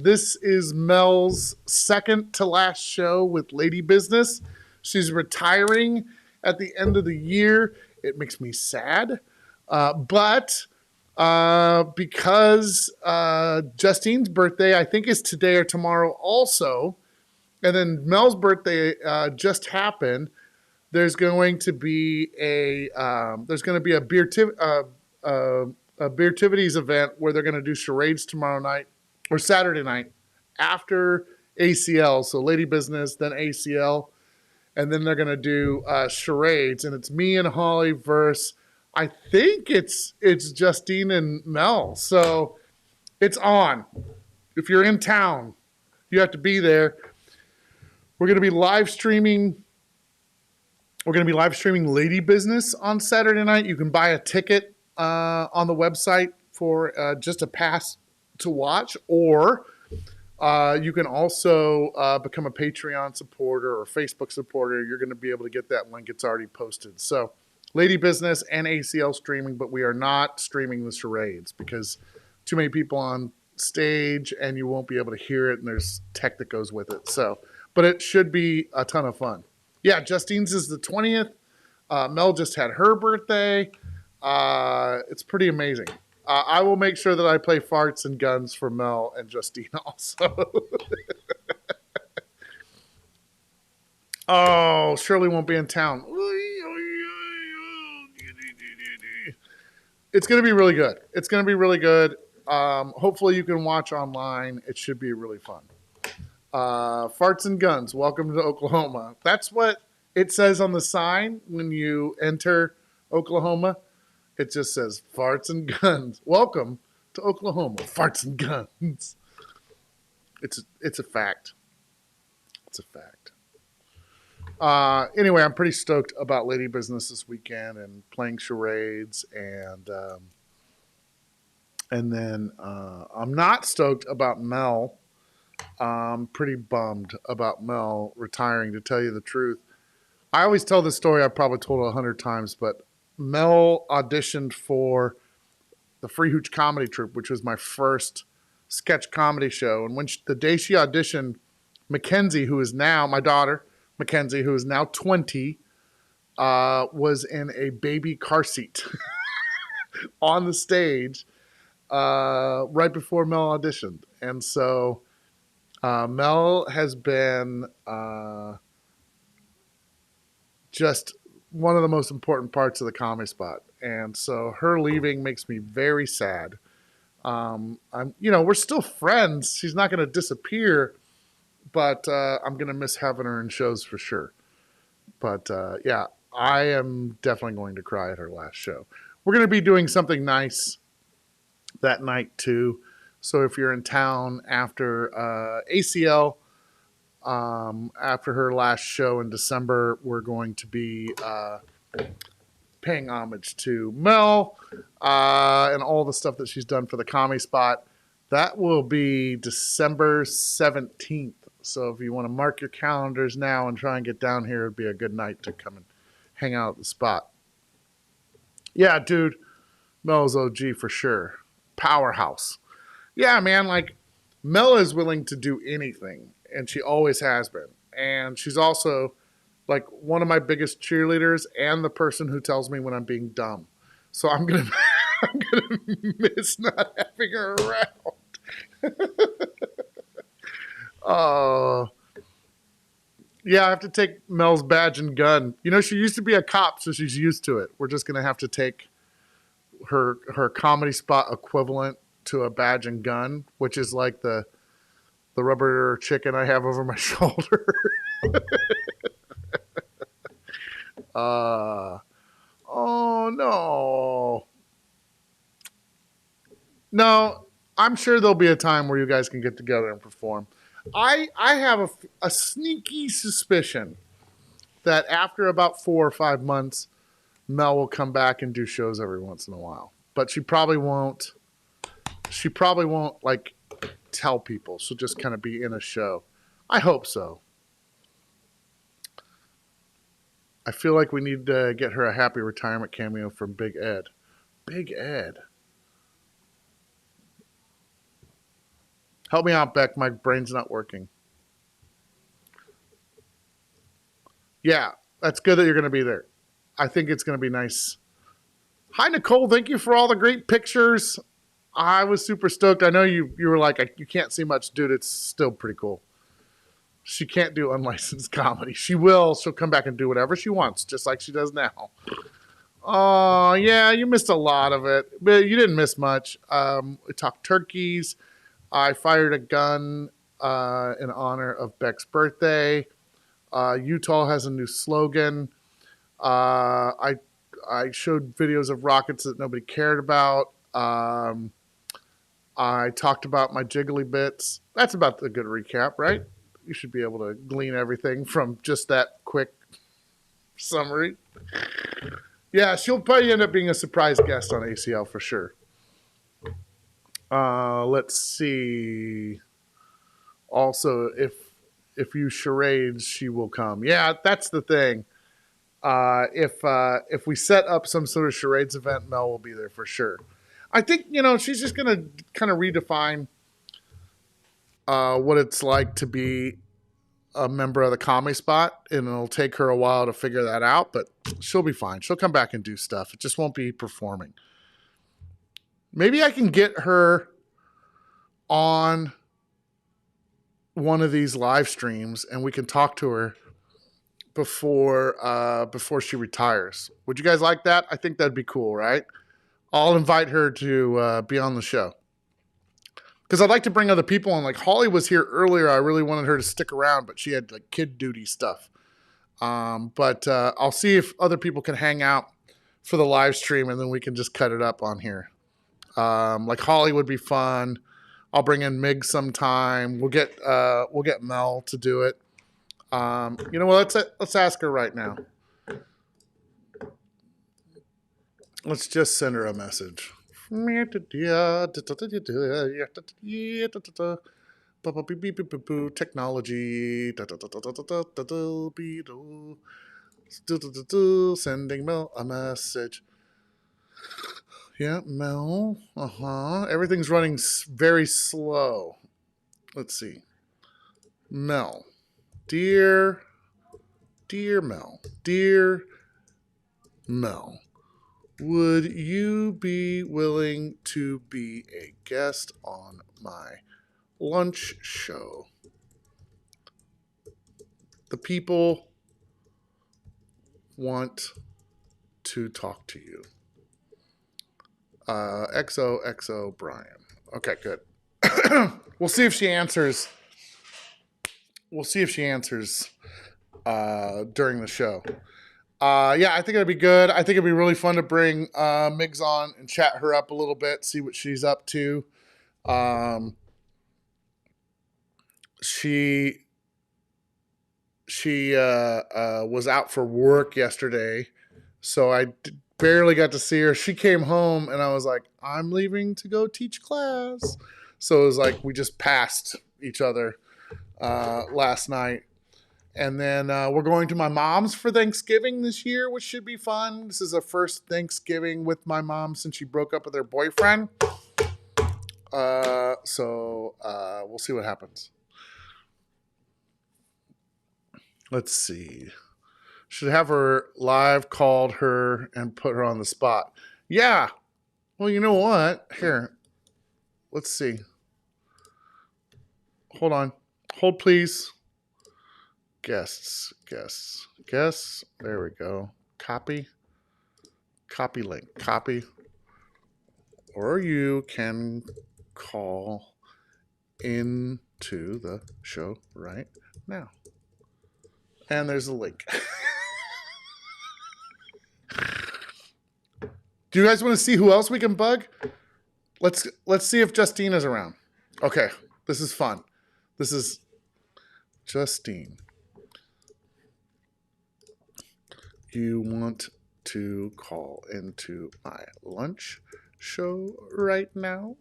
This is Mel's second to last show with Lady Business. She's retiring at the end of the year. It makes me sad. But because Justine's birthday, I think, is today or tomorrow also, and then Mel's birthday just happened, there's going to be a Beertivities event where they're going to do charades tomorrow night or Saturday night after ACL. So Lady Business, then ACL, and then they're going to do charades. And it's me and Holly versus, I think it's Justine and Mel. So it's on. If you're in town, you have to be there. We're going to be live streaming. We're going to be live streaming Lady Business on Saturday night. You can buy a ticket on the website for just a pass to watch, or you can also become a Patreon supporter or Facebook supporter. You're going to be able to get that link. It's already posted. So Lady Business and ACL streaming, but we are not streaming the charades because too many people on stage and you won't be able to hear it, and there's tech that goes with it. So, but it should be a ton of fun. Yeah, Justine's is the 20th. Mel just had her birthday. It's pretty amazing. I will make sure that I play farts and guns for Mel and Justine also. Oh, Shirley won't be in town. It's going to be really good. It's going to be really good. Hopefully you can watch online. It should be really fun. Farts and guns. Welcome to Oklahoma. That's what it says on the sign when you enter Oklahoma. It just says farts and guns. Welcome to Oklahoma. Farts and guns. It's a fact. It's a fact. Anyway, I'm pretty stoked about Lady Business this weekend and playing charades, and then I'm not stoked about Mel. I'm pretty bummed about Mel retiring, to tell you the truth. I always tell this story. I've probably told it 100 times, but Mel auditioned for the Free Hooch Comedy Troupe, which was my first sketch comedy show. And the day she auditioned, Mackenzie, who is now my daughter, Mackenzie, who is now 20, was in a baby car seat on the stage right before Mel auditioned. And so Mel has been just one of the most important parts of the Comedy Spot. And so her leaving makes me very sad. We're still friends. She's not going to disappear, but I'm going to miss having her in shows for sure. But yeah, I am definitely going to cry at her last show. We're going to be doing something nice that night too. So if you're in town after ACL, after her last show in December, we're going to be paying homage to Mel and all the stuff that she's done for the Comedy Spot. That will be December 17th. So if you want to mark your calendars now and try and get down here, it'd be a good night to come and hang out at the spot. Yeah, dude, Mel's OG for sure. Powerhouse. Yeah, man, like Mel is willing to do anything, and she always has been. And she's also like one of my biggest cheerleaders and the person who tells me when I'm being dumb. So I'm gonna miss not having her around. Yeah, I have to take Mel's badge and gun. You know, she used to be a cop, so she's used to it. We're just gonna have to take her Comedy Spot equivalent to a badge and gun, which is like the rubber chicken I have over my shoulder. Oh no. No, I'm sure there'll be a time where you guys can get together and perform. I have a sneaky suspicion that after about 4 or 5 months, Mel will come back and do shows every once in a while. But she probably won't. She probably won't like tell people. She'll just kind of be in a show. I hope so. I feel like we need to get her a happy retirement cameo from Big Ed. Big Ed. Help me out, Beck. My brain's not working. Yeah, that's good that you're going to be there. I think it's going to be nice. Hi, Nicole. Thank you for all the great pictures. I was super stoked. I know you were like, you can't see much, dude. It's still pretty cool. She can't do unlicensed comedy. She will. She'll come back and do whatever she wants, just like she does now. Oh, yeah, you missed a lot of it. But you didn't miss much. We talked turkeys. I fired a gun in honor of Beck's birthday. Utah has a new slogan. I showed videos of rockets that nobody cared about. I talked about my jiggly bits. That's about a good recap, right? You should be able to glean everything from just that quick summary. Yeah, she'll probably end up being a surprise guest on ACL for sure. Let's see. Also, if you charades, she will come. Yeah, that's the thing. If we set up some sort of charades event, Mel will be there for sure. I think, she's just going to kind of redefine what it's like to be a member of the Comedy Spot, and it'll take her a while to figure that out, but she'll be fine. She'll come back and do stuff. It just won't be performing. Maybe I can get her on one of these live streams and we can talk to her before she retires. Would you guys like that? I think that'd be cool, right? I'll invite her to be on the show. Because I'd like to bring other people on. Like Holly was here earlier. I really wanted her to stick around, but she had like kid duty stuff. But I'll see if other people can hang out for the live stream, and then we can just cut it up on here. Like Holly would be fun. I'll bring in Mig sometime. We'll get Mel to do it. You know what? Let's ask her right now. Let's just send her a message. Technology. Sending Mel a message. Yeah, Mel. Everything's running very slow. Let's see. Mel. Dear Mel. Dear Mel. Would you be willing to be a guest on my lunch show? The people want to talk to you. XOXO Brian. Okay, good. We'll see if she answers. We'll see if she answers during the show. Yeah, I think it'd be good. I think it'd be really fun to bring Migs on and chat her up a little bit, see what she's up to. She was out for work yesterday, so I barely got to see her. She came home, and I was like, I'm leaving to go teach class. So it was like we just passed each other last night. And then we're going to my mom's for Thanksgiving this year, which should be fun. This is the first Thanksgiving with my mom since she broke up with her boyfriend. So we'll see what happens. Let's see. Should have her live called her and put her on the spot. Yeah. Well, you know what? Here. Let's see. Hold on. Hold, please. Guests. There we go. Copy link. Copy. Or you can call into the show right now. And there's a link. Do you guys want to see who else we can bug? Let's see if Justina's around. Okay, this is fun. This is Justine. You want to call into my lunch show right now?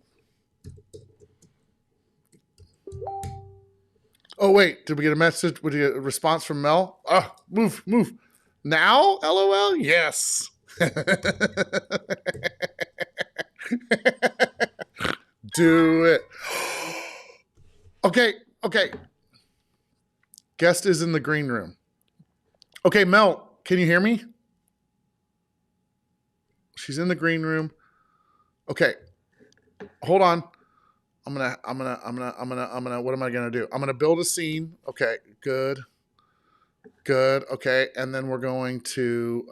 Oh, wait. Did we get a message? Did we get a response from Mel? Oh, move. Now? LOL? Yes. Do it. Okay. Guest is in the green room. Okay, Mel, can you hear me? She's in the green room. Okay. Hold on. I'm gonna, what am I gonna do? I'm gonna build a scene. Okay, good. Okay, and then we're going to,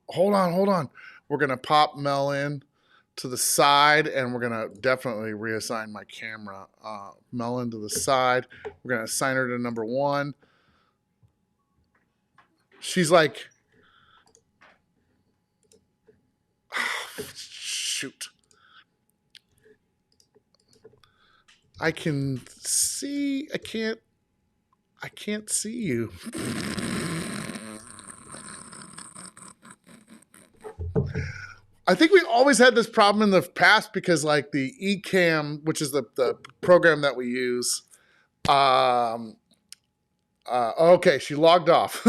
hold on. We're gonna pop Mel in to the side, and we're gonna definitely reassign my camera. Mel into the side. We're gonna assign her to number 1. She's like, shoot. I can see. I can't see you. I think we always had this problem in the past because, like, the eCam, which is the program that we use. Okay, she logged off.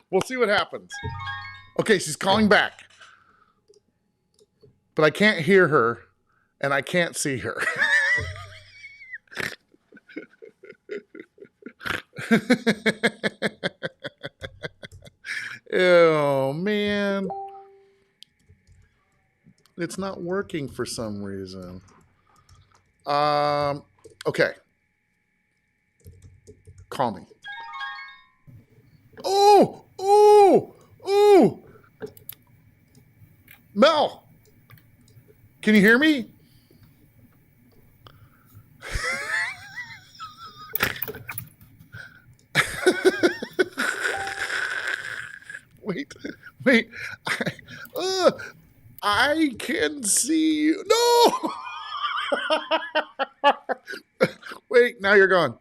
We'll see what happens. Okay, she's calling back, but I can't hear her. And I can't see her. Oh, man. It's not working for some reason. Okay. Call me. Oh! Mel! Can you hear me? Wait. I can see you. No! Wait, now you're gone.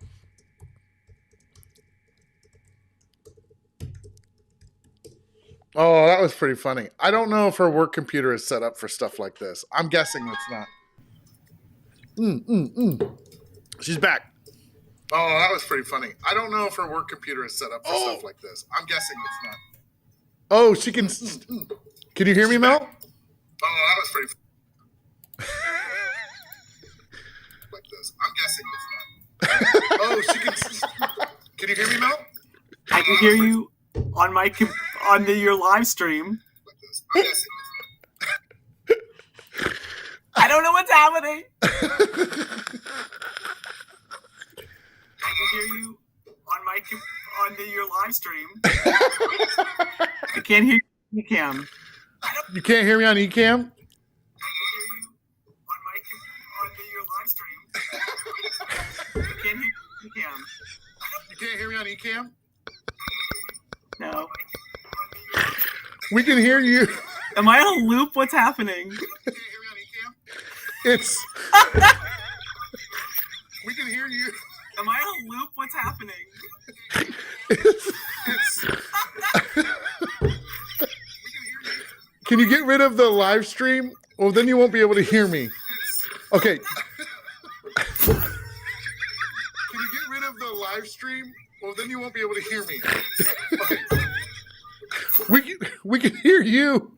Oh, that was pretty funny. I don't know if her work computer is set up for stuff like this. I'm guessing it's not. She's back. Oh, that was pretty funny. I don't know if her work computer is set up for stuff like this. I'm guessing it's not. Oh, she can. Can you hear me, Mel? Oh, that was pretty. Like this. I'm guessing it's not. Oh, she can. Can you hear me, Mel? I can hear you on my your live stream. Like this. I'm guessing it's not. I don't know what's happening. I can hear you on your live stream. I can't hear you, Cam. You can't hear me on Ecamm? You can't hear Cam. You can't hear me on Ecamm? No. We can hear you. Am I on a loop? What's happening? It's. We can hear you. Am I on a loop? What's happening? It's. Can you get rid of the live stream? Well, then you won't be able to hear me. Okay. Can you get rid of the live stream? Well, then you won't be able to hear me. Okay. We can hear you.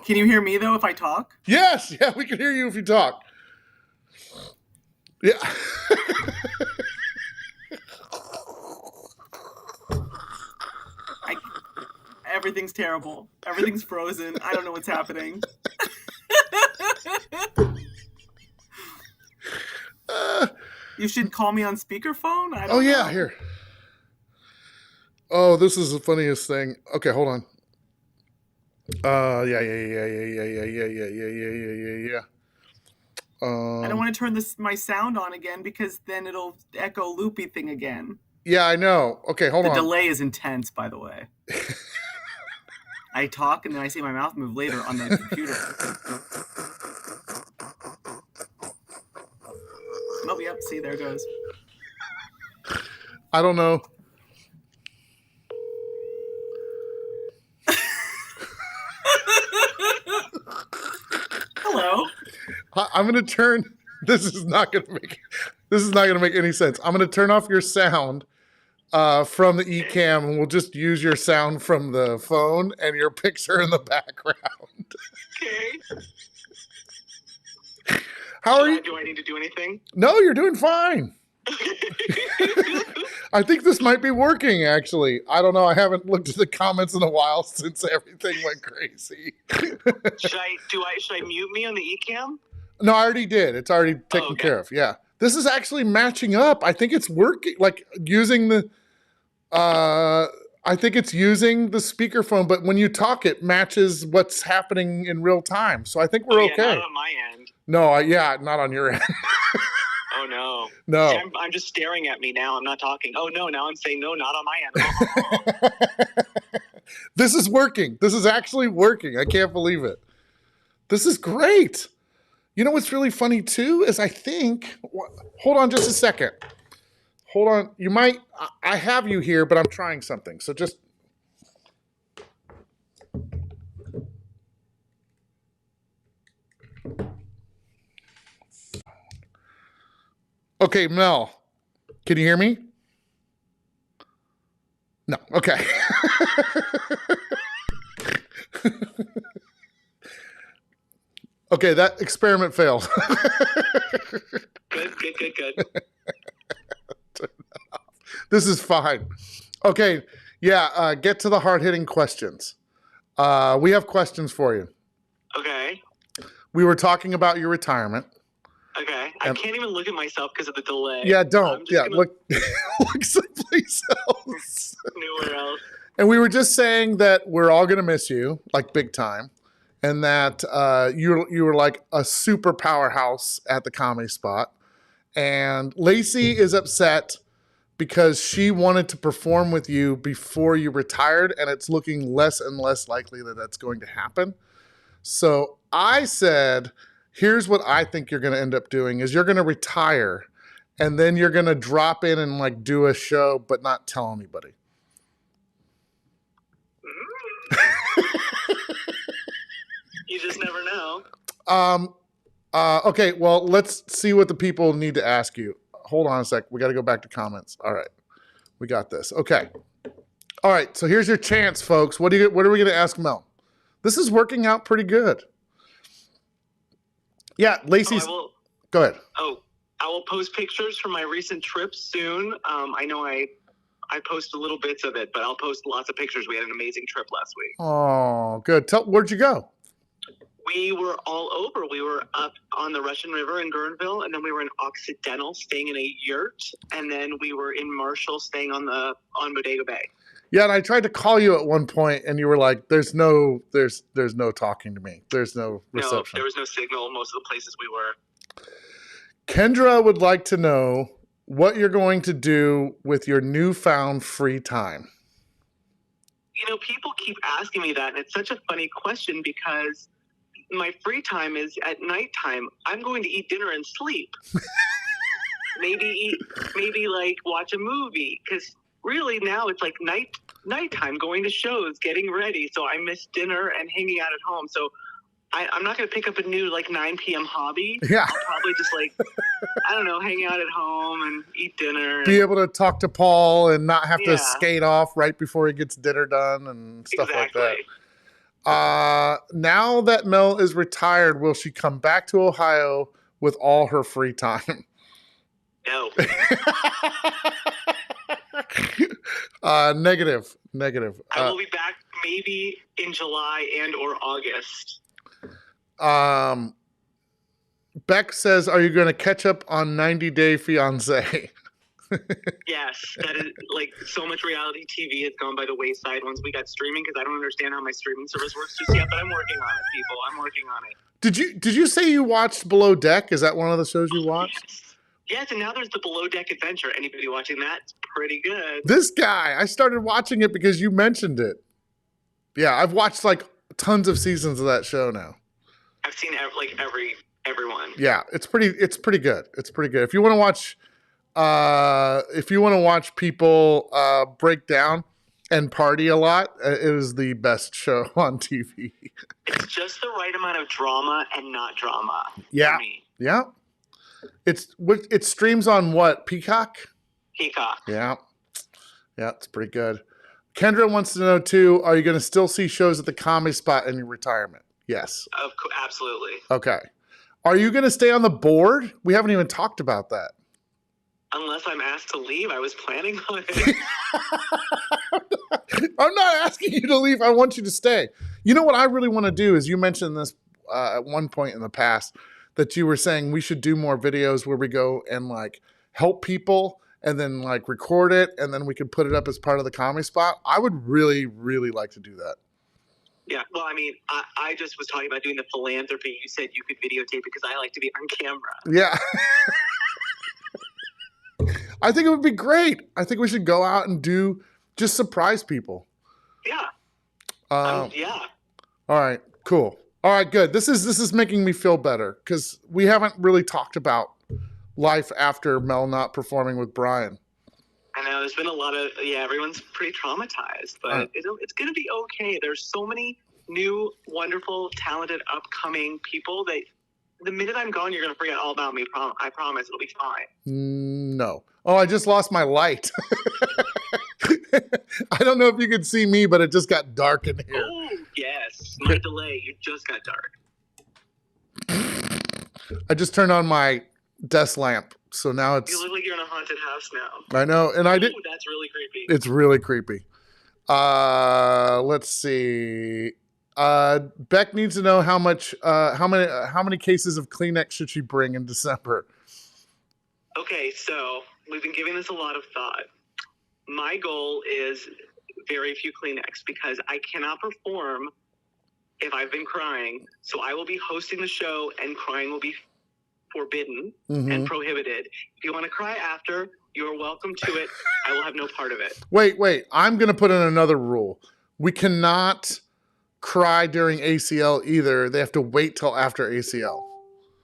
Can you hear me though if I talk? Yes, yeah, we can hear you if you talk. Yeah. Everything's terrible. Everything's frozen. I don't know what's happening. You should call me on speakerphone. I don't know. Here. Oh, this is the funniest thing. Okay, hold on. Yeah. I don't want to turn my sound on again because then it'll echo loopy thing again. Yeah, I know. Okay, hold on. The delay is intense, by the way. I talk and then I see my mouth move later on the computer. Oh, yep. See, there it goes. I don't know. Hello. I'm going to turn. This is not going to make any sense. I'm going to turn off your sound from the Ecamm, and we'll just use your sound from the phone and your picture in the background. Okay. How are you? Do I need to do anything? No, you're doing fine. I think this might be working, actually. I don't know. I haven't looked at the comments in a while since everything went crazy. Should I mute me on the Ecamm? No, I already did. It's already taken care of. Yeah. This is actually matching up. I think it's working, like using the I think it's using the speakerphone, but when you talk, it matches what's happening in real time. So I think we're okay. Not on my end. No, not on your end. Oh, no. No. See, I'm just staring at me now. I'm not talking. Oh, no. Now I'm saying no, not on my end. This is working. This is actually working. I can't believe it. This is great. You know what's really funny, too, is I think... Hold on just a second. Hold on. You might... I have you here, but I'm trying something. So just... Okay, Mel. Can you hear me? No. Okay. Okay, that experiment failed. Good. This is fine. Okay, yeah, get to the hard-hitting questions. We have questions for you. Okay. We were talking about your retirement. Okay. I can't even look at myself because of the delay. Yeah, don't. Yeah, look someplace else. Nowhere else. And we were just saying that we're all going to miss you, like big time, and that you were like a super powerhouse at the Comedy Spot. And Lacey is upset because she wanted to perform with you before you retired, and it's looking less and less likely that that's going to happen. So I said, here's what I think you're going to end up doing is you're going to retire, and then you're going to drop in and like do a show but not tell anybody. You just never know. Okay, well, let's see what the people need to ask you. Hold on a sec. We got to go back to comments. All right. We got this. Okay. All right. So here's your chance, folks. What are we going to ask Mel? This is working out pretty good. Yeah, Lacey's. Go ahead. I will post pictures from my recent trips soon. I know I post a little bits of it, but I'll post lots of pictures. We had an amazing trip last week. Oh, good. Where'd you go? We were all over. We were up on the Russian River in Guerneville, and then we were in Occidental staying in a yurt, and then we were in Marshall staying on Bodega Bay. Yeah, and I tried to call you at one point, and you were like, "There's no talking to me. There's no reception." No, there was no signal. Most of the places we were. Kendra would like to know what you're going to do with your newfound free time. People keep asking me that, and it's such a funny question because my free time is at nighttime. I'm going to eat dinner and sleep. maybe like watch a movie, because really now it's like nighttime, going to shows, getting ready. So I miss dinner and hanging out at home. So I'm not going to pick up a new 9 p.m. hobby. Yeah. I'll probably just I don't know, hang out at home and eat dinner. Be able to talk to Paul and not have to skate off right before he gets dinner done and stuff like that. Now that Mel is retired, will she come back to Ohio with all her free time? No. Negative. I will be back maybe in July and or August. Beck says, are you going to catch up on 90 Day Fiancé? Yes, that is so much reality TV has gone by the wayside once we got streaming, because I don't understand how my streaming service works just yet, but I'm working on it, people. I'm working on it. Did you say you watched Below Deck? Is that one of the shows you watched? Yes, and now there's the Below Deck Adventure. Anybody watching that? It's pretty good. This guy, I started watching it because you mentioned it. Yeah, I've watched tons of seasons of that show now. I've seen everyone. Yeah, it's pretty good. It's pretty good. If you want to watch people break down and party a lot, it is the best show on TV. It's just the right amount of drama and not drama. Yeah. For me. Yeah. It streams on what? Peacock? Peacock. Yeah. Yeah, it's pretty good. Kendra wants to know too, are you going to still see shows at the Comedy Spot in your retirement? Yes. Absolutely. Okay. Are you going to stay on the board? We haven't even talked about that. Unless I'm asked to leave, I was planning on it. I'm not asking you to leave. I want you to stay. You know what I really want to do is, you mentioned this at one point in the past, that you were saying we should do more videos where we go and help people and then record it, and then we could put it up as part of the Comedy Spot. I would really, really like to do that. Yeah, well, I mean, I just was talking about doing the philanthropy. You said you could videotape because I like to be on camera. Yeah. I think it would be great. I think we should go out and just surprise people. Yeah. Yeah. All right, cool. All right, good. This is making me feel better, because we haven't really talked about life after Mel not performing with Brian. I know there's been a lot of, everyone's pretty traumatized, but it's going to be okay. There's so many new, wonderful, talented, upcoming people that the minute I'm gone, you're going to forget all about me. I promise it'll be fine. No. Oh, I just lost my light. I don't know if you could see me, but it just got dark in here. Oh, yes. My delay. You just got dark. I just turned on my desk lamp. So now it's... You look like you're in a haunted house now. I know. And I did... That's really creepy. It's really creepy. Let's see. Beck needs to know how many cases of Kleenex should she bring in December? Okay, so we've been giving this a lot of thought. My goal is very few Kleenex because I cannot perform if I've been crying. So I will be hosting the show and crying will be forbidden and prohibited. If you want to cry after, you're welcome to it. I will have no part of it. Wait. I'm going to put in another rule. We cannot cry during ACL either. They have to wait till after ACL.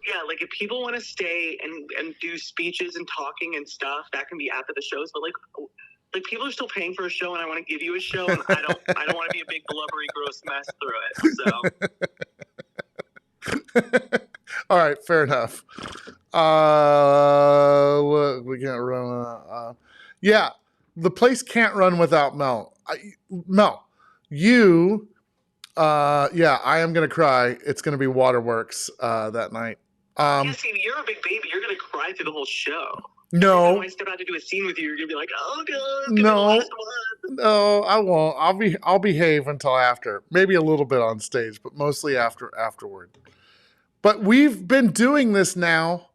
Yeah, if people want to stay and do speeches and talking and stuff, that can be after the shows. But people are still paying for a show, and I want to give you a show, and I don't want to be a big blubbery, gross mess through it. So All right, fair enough. Look, we can't run. Yeah, the place can't run without Mel. Mel, you. Yeah, I am gonna cry. It's gonna be Waterworks that night. Yeah, see, you're a big baby. You're gonna cry through the whole show. Every No, time I step out to do a scene with you, you're gonna be like, "Oh god, it's No. gonna be the last one." no, I won't. I'll behave until after. Maybe a little bit on stage, but mostly afterward. But we've been doing this now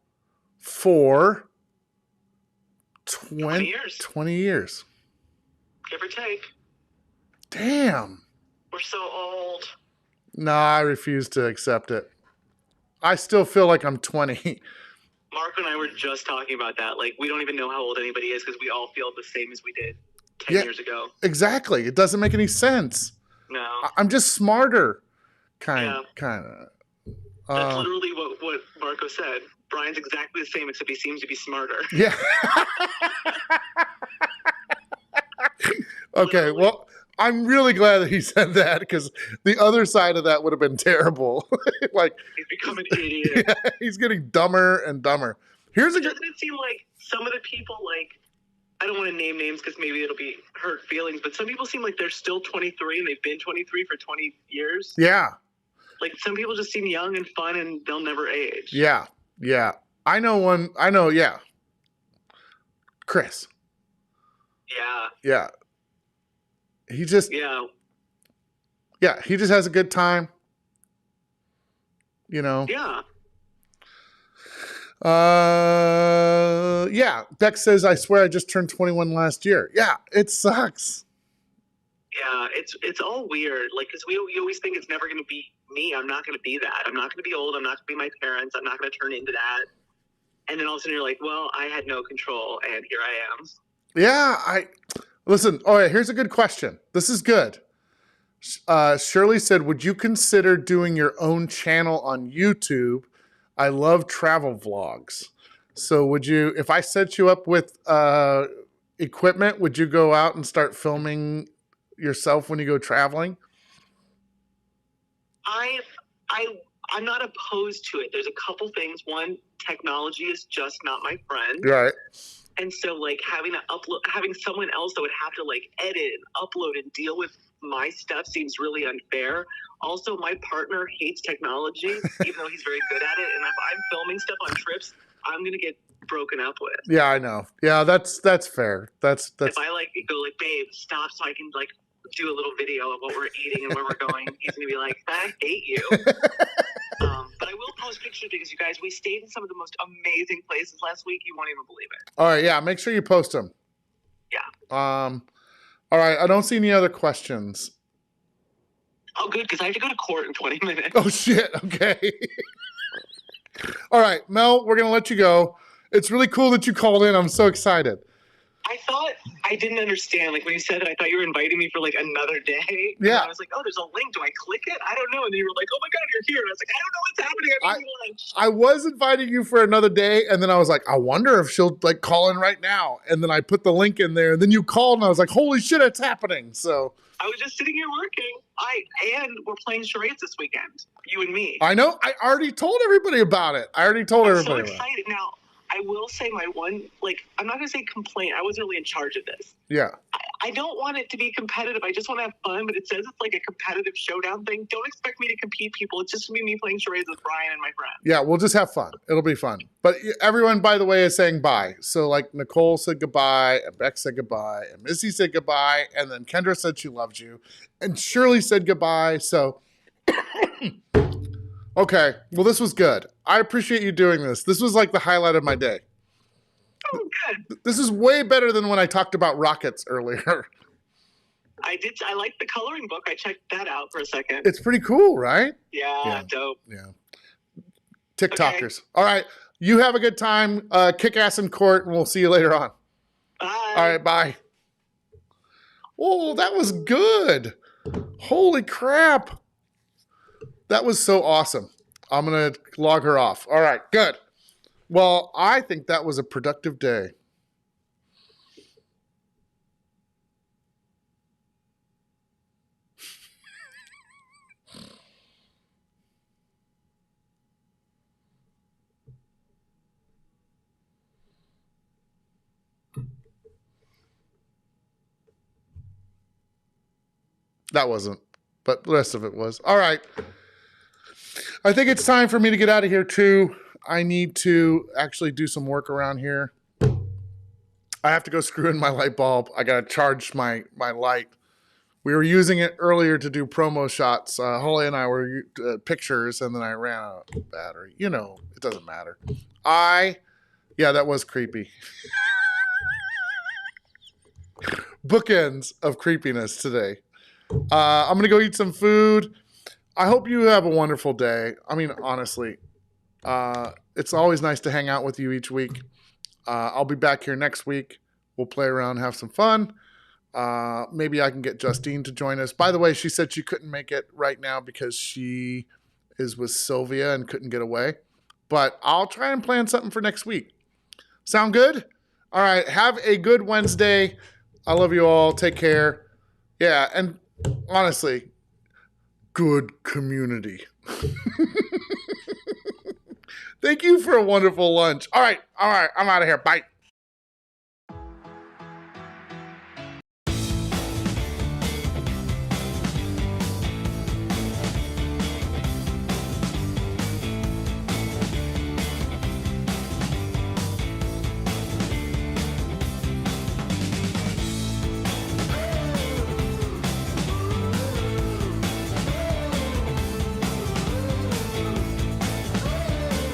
for 20 years, 20 years. give or take. Damn. We're so old. No, I refuse to accept it. I still feel like I'm 20. Marco and I were just talking about that. Like, we don't even know how old anybody is because we all feel the same as we did 10 Yeah. years ago. Exactly. It doesn't make any sense. No, I'm just smarter. Kind of. that's literally what Marco said. Brian's exactly the same, except he seems to be smarter. Yeah. Okay, well, I'm really glad that he said that because the other side of that would have been terrible. Like, He's become an idiot. yeah, he's getting dumber and dumber. Here's a good. Doesn't it seem like some of the people, like, I don't want to name names because maybe it'll be hurt feelings, but some people seem like they're still 23 and they've been 23 for 20 years. Yeah, Like, some people just seem young and fun and they'll never age. yeah. I know one. I know. Yeah, Chris. Yeah. Yeah. He just. Yeah. Yeah, he just has a good time. You know. Yeah. Yeah. Beck says, "I swear I just turned 21 last year." Yeah, it sucks. Yeah. It's all weird. Like, because you always think it's never going to be me. I'm not going to be that. I'm not going to be old. I'm not going to be my parents. I'm not going to turn into that. And then all of a sudden you're like, well, I had no control, and here I am. Yeah, listen. All right, here's a good question. This is good. Shirley said, "Would you consider doing your own channel on YouTube? I love travel vlogs. So would you, if I set you up with equipment, would you go out and start filming yourself when you go traveling?" I'm not opposed to it. There's a couple things. One, technology is just not my friend. Right. And so, like, having someone else that would have to, like, edit and upload and deal with my stuff seems really unfair. Also, my partner hates technology, even though he's very good at it. And if I'm filming stuff on trips, I'm going to get broken up with. Yeah, I know. Yeah, that's fair. That's. If I, like, go, like, babe, stop so I can, like, do a little video of what we're eating and where we're going, he's going to be like, I hate you. But I will post pictures because, you guys, we stayed in some of the most amazing places last week. You won't even believe it. All right, yeah, make sure you post them. Yeah. All right, I don't see any other questions. Oh, good, because I have to go to court in 20 minutes. Oh, shit, okay. All right, Mel, we're going to let you go. It's really cool that you called in. I'm so excited. I thought I didn't understand. Like, when you said that, I thought you were inviting me for, like, another day. Yeah. And I was like, oh, there's a link. Do I click it? I don't know. And then you were like, oh, my God, you're here. And I was like, I don't know what's happening. I'm eating lunch. I was inviting you for another day, and then I was like, I wonder if she'll, like, call in right now. And then I put the link in there, and then you called, and I was like, holy shit, it's happening. So I was just sitting here working. And we're playing charades this weekend, you and me. I know. I already told everybody about it. I'm so about it. excited. Now, I will say my one, like, I'm not going to say complaint. I wasn't really in charge of this. Yeah. I don't want it to be competitive. I just want to have fun, but it says it's like a competitive showdown thing. Don't expect me to compete, people. It's just going to be me playing charades with Brian and my friend. Yeah, we'll just have fun. It'll be fun. But everyone, by the way, is saying bye. So, like, Nicole said goodbye, and Beck said goodbye, and Missy said goodbye, and then Kendra said she loves you, and Shirley said goodbye. So, okay. Well, this was good. I appreciate you doing this. This was like the highlight of my day. Oh, good. This is way better than when I talked about rockets earlier. I liked the coloring book. I checked that out for a second. It's pretty cool, right? Yeah, dope. Yeah. TikTokers. Okay. All right. You have a good time. Kick ass in court, and we'll see you later on. Bye. All right. Bye. Oh, that was good. Holy crap. That was so awesome. I'm going to log her off. All right. Good. Well, I think that was a productive day. That wasn't, but the rest of it was. All right. I think it's time for me to get out of here too. I need to actually do some work around here. I have to go screw in my light bulb. I got to charge my light. We were using it earlier to do promo shots. Holly and I were pictures, and then I ran out of battery. You know, it doesn't matter. Yeah, that was creepy. Bookends of creepiness today. I'm going to go eat some food. I hope you have a wonderful day. I mean, honestly, it's always nice to hang out with you each week. I'll be back here next week. We'll play around, have some fun. Maybe I can get Justine to join us. By the way, she said she couldn't make it right now because she is with Sylvia and couldn't get away. But I'll try and plan something for next week. Sound good? All right. Have a good Wednesday. I love you all. Take care. Yeah. And honestly, good community. Thank you for a wonderful lunch. All right. I'm out of here. Bye.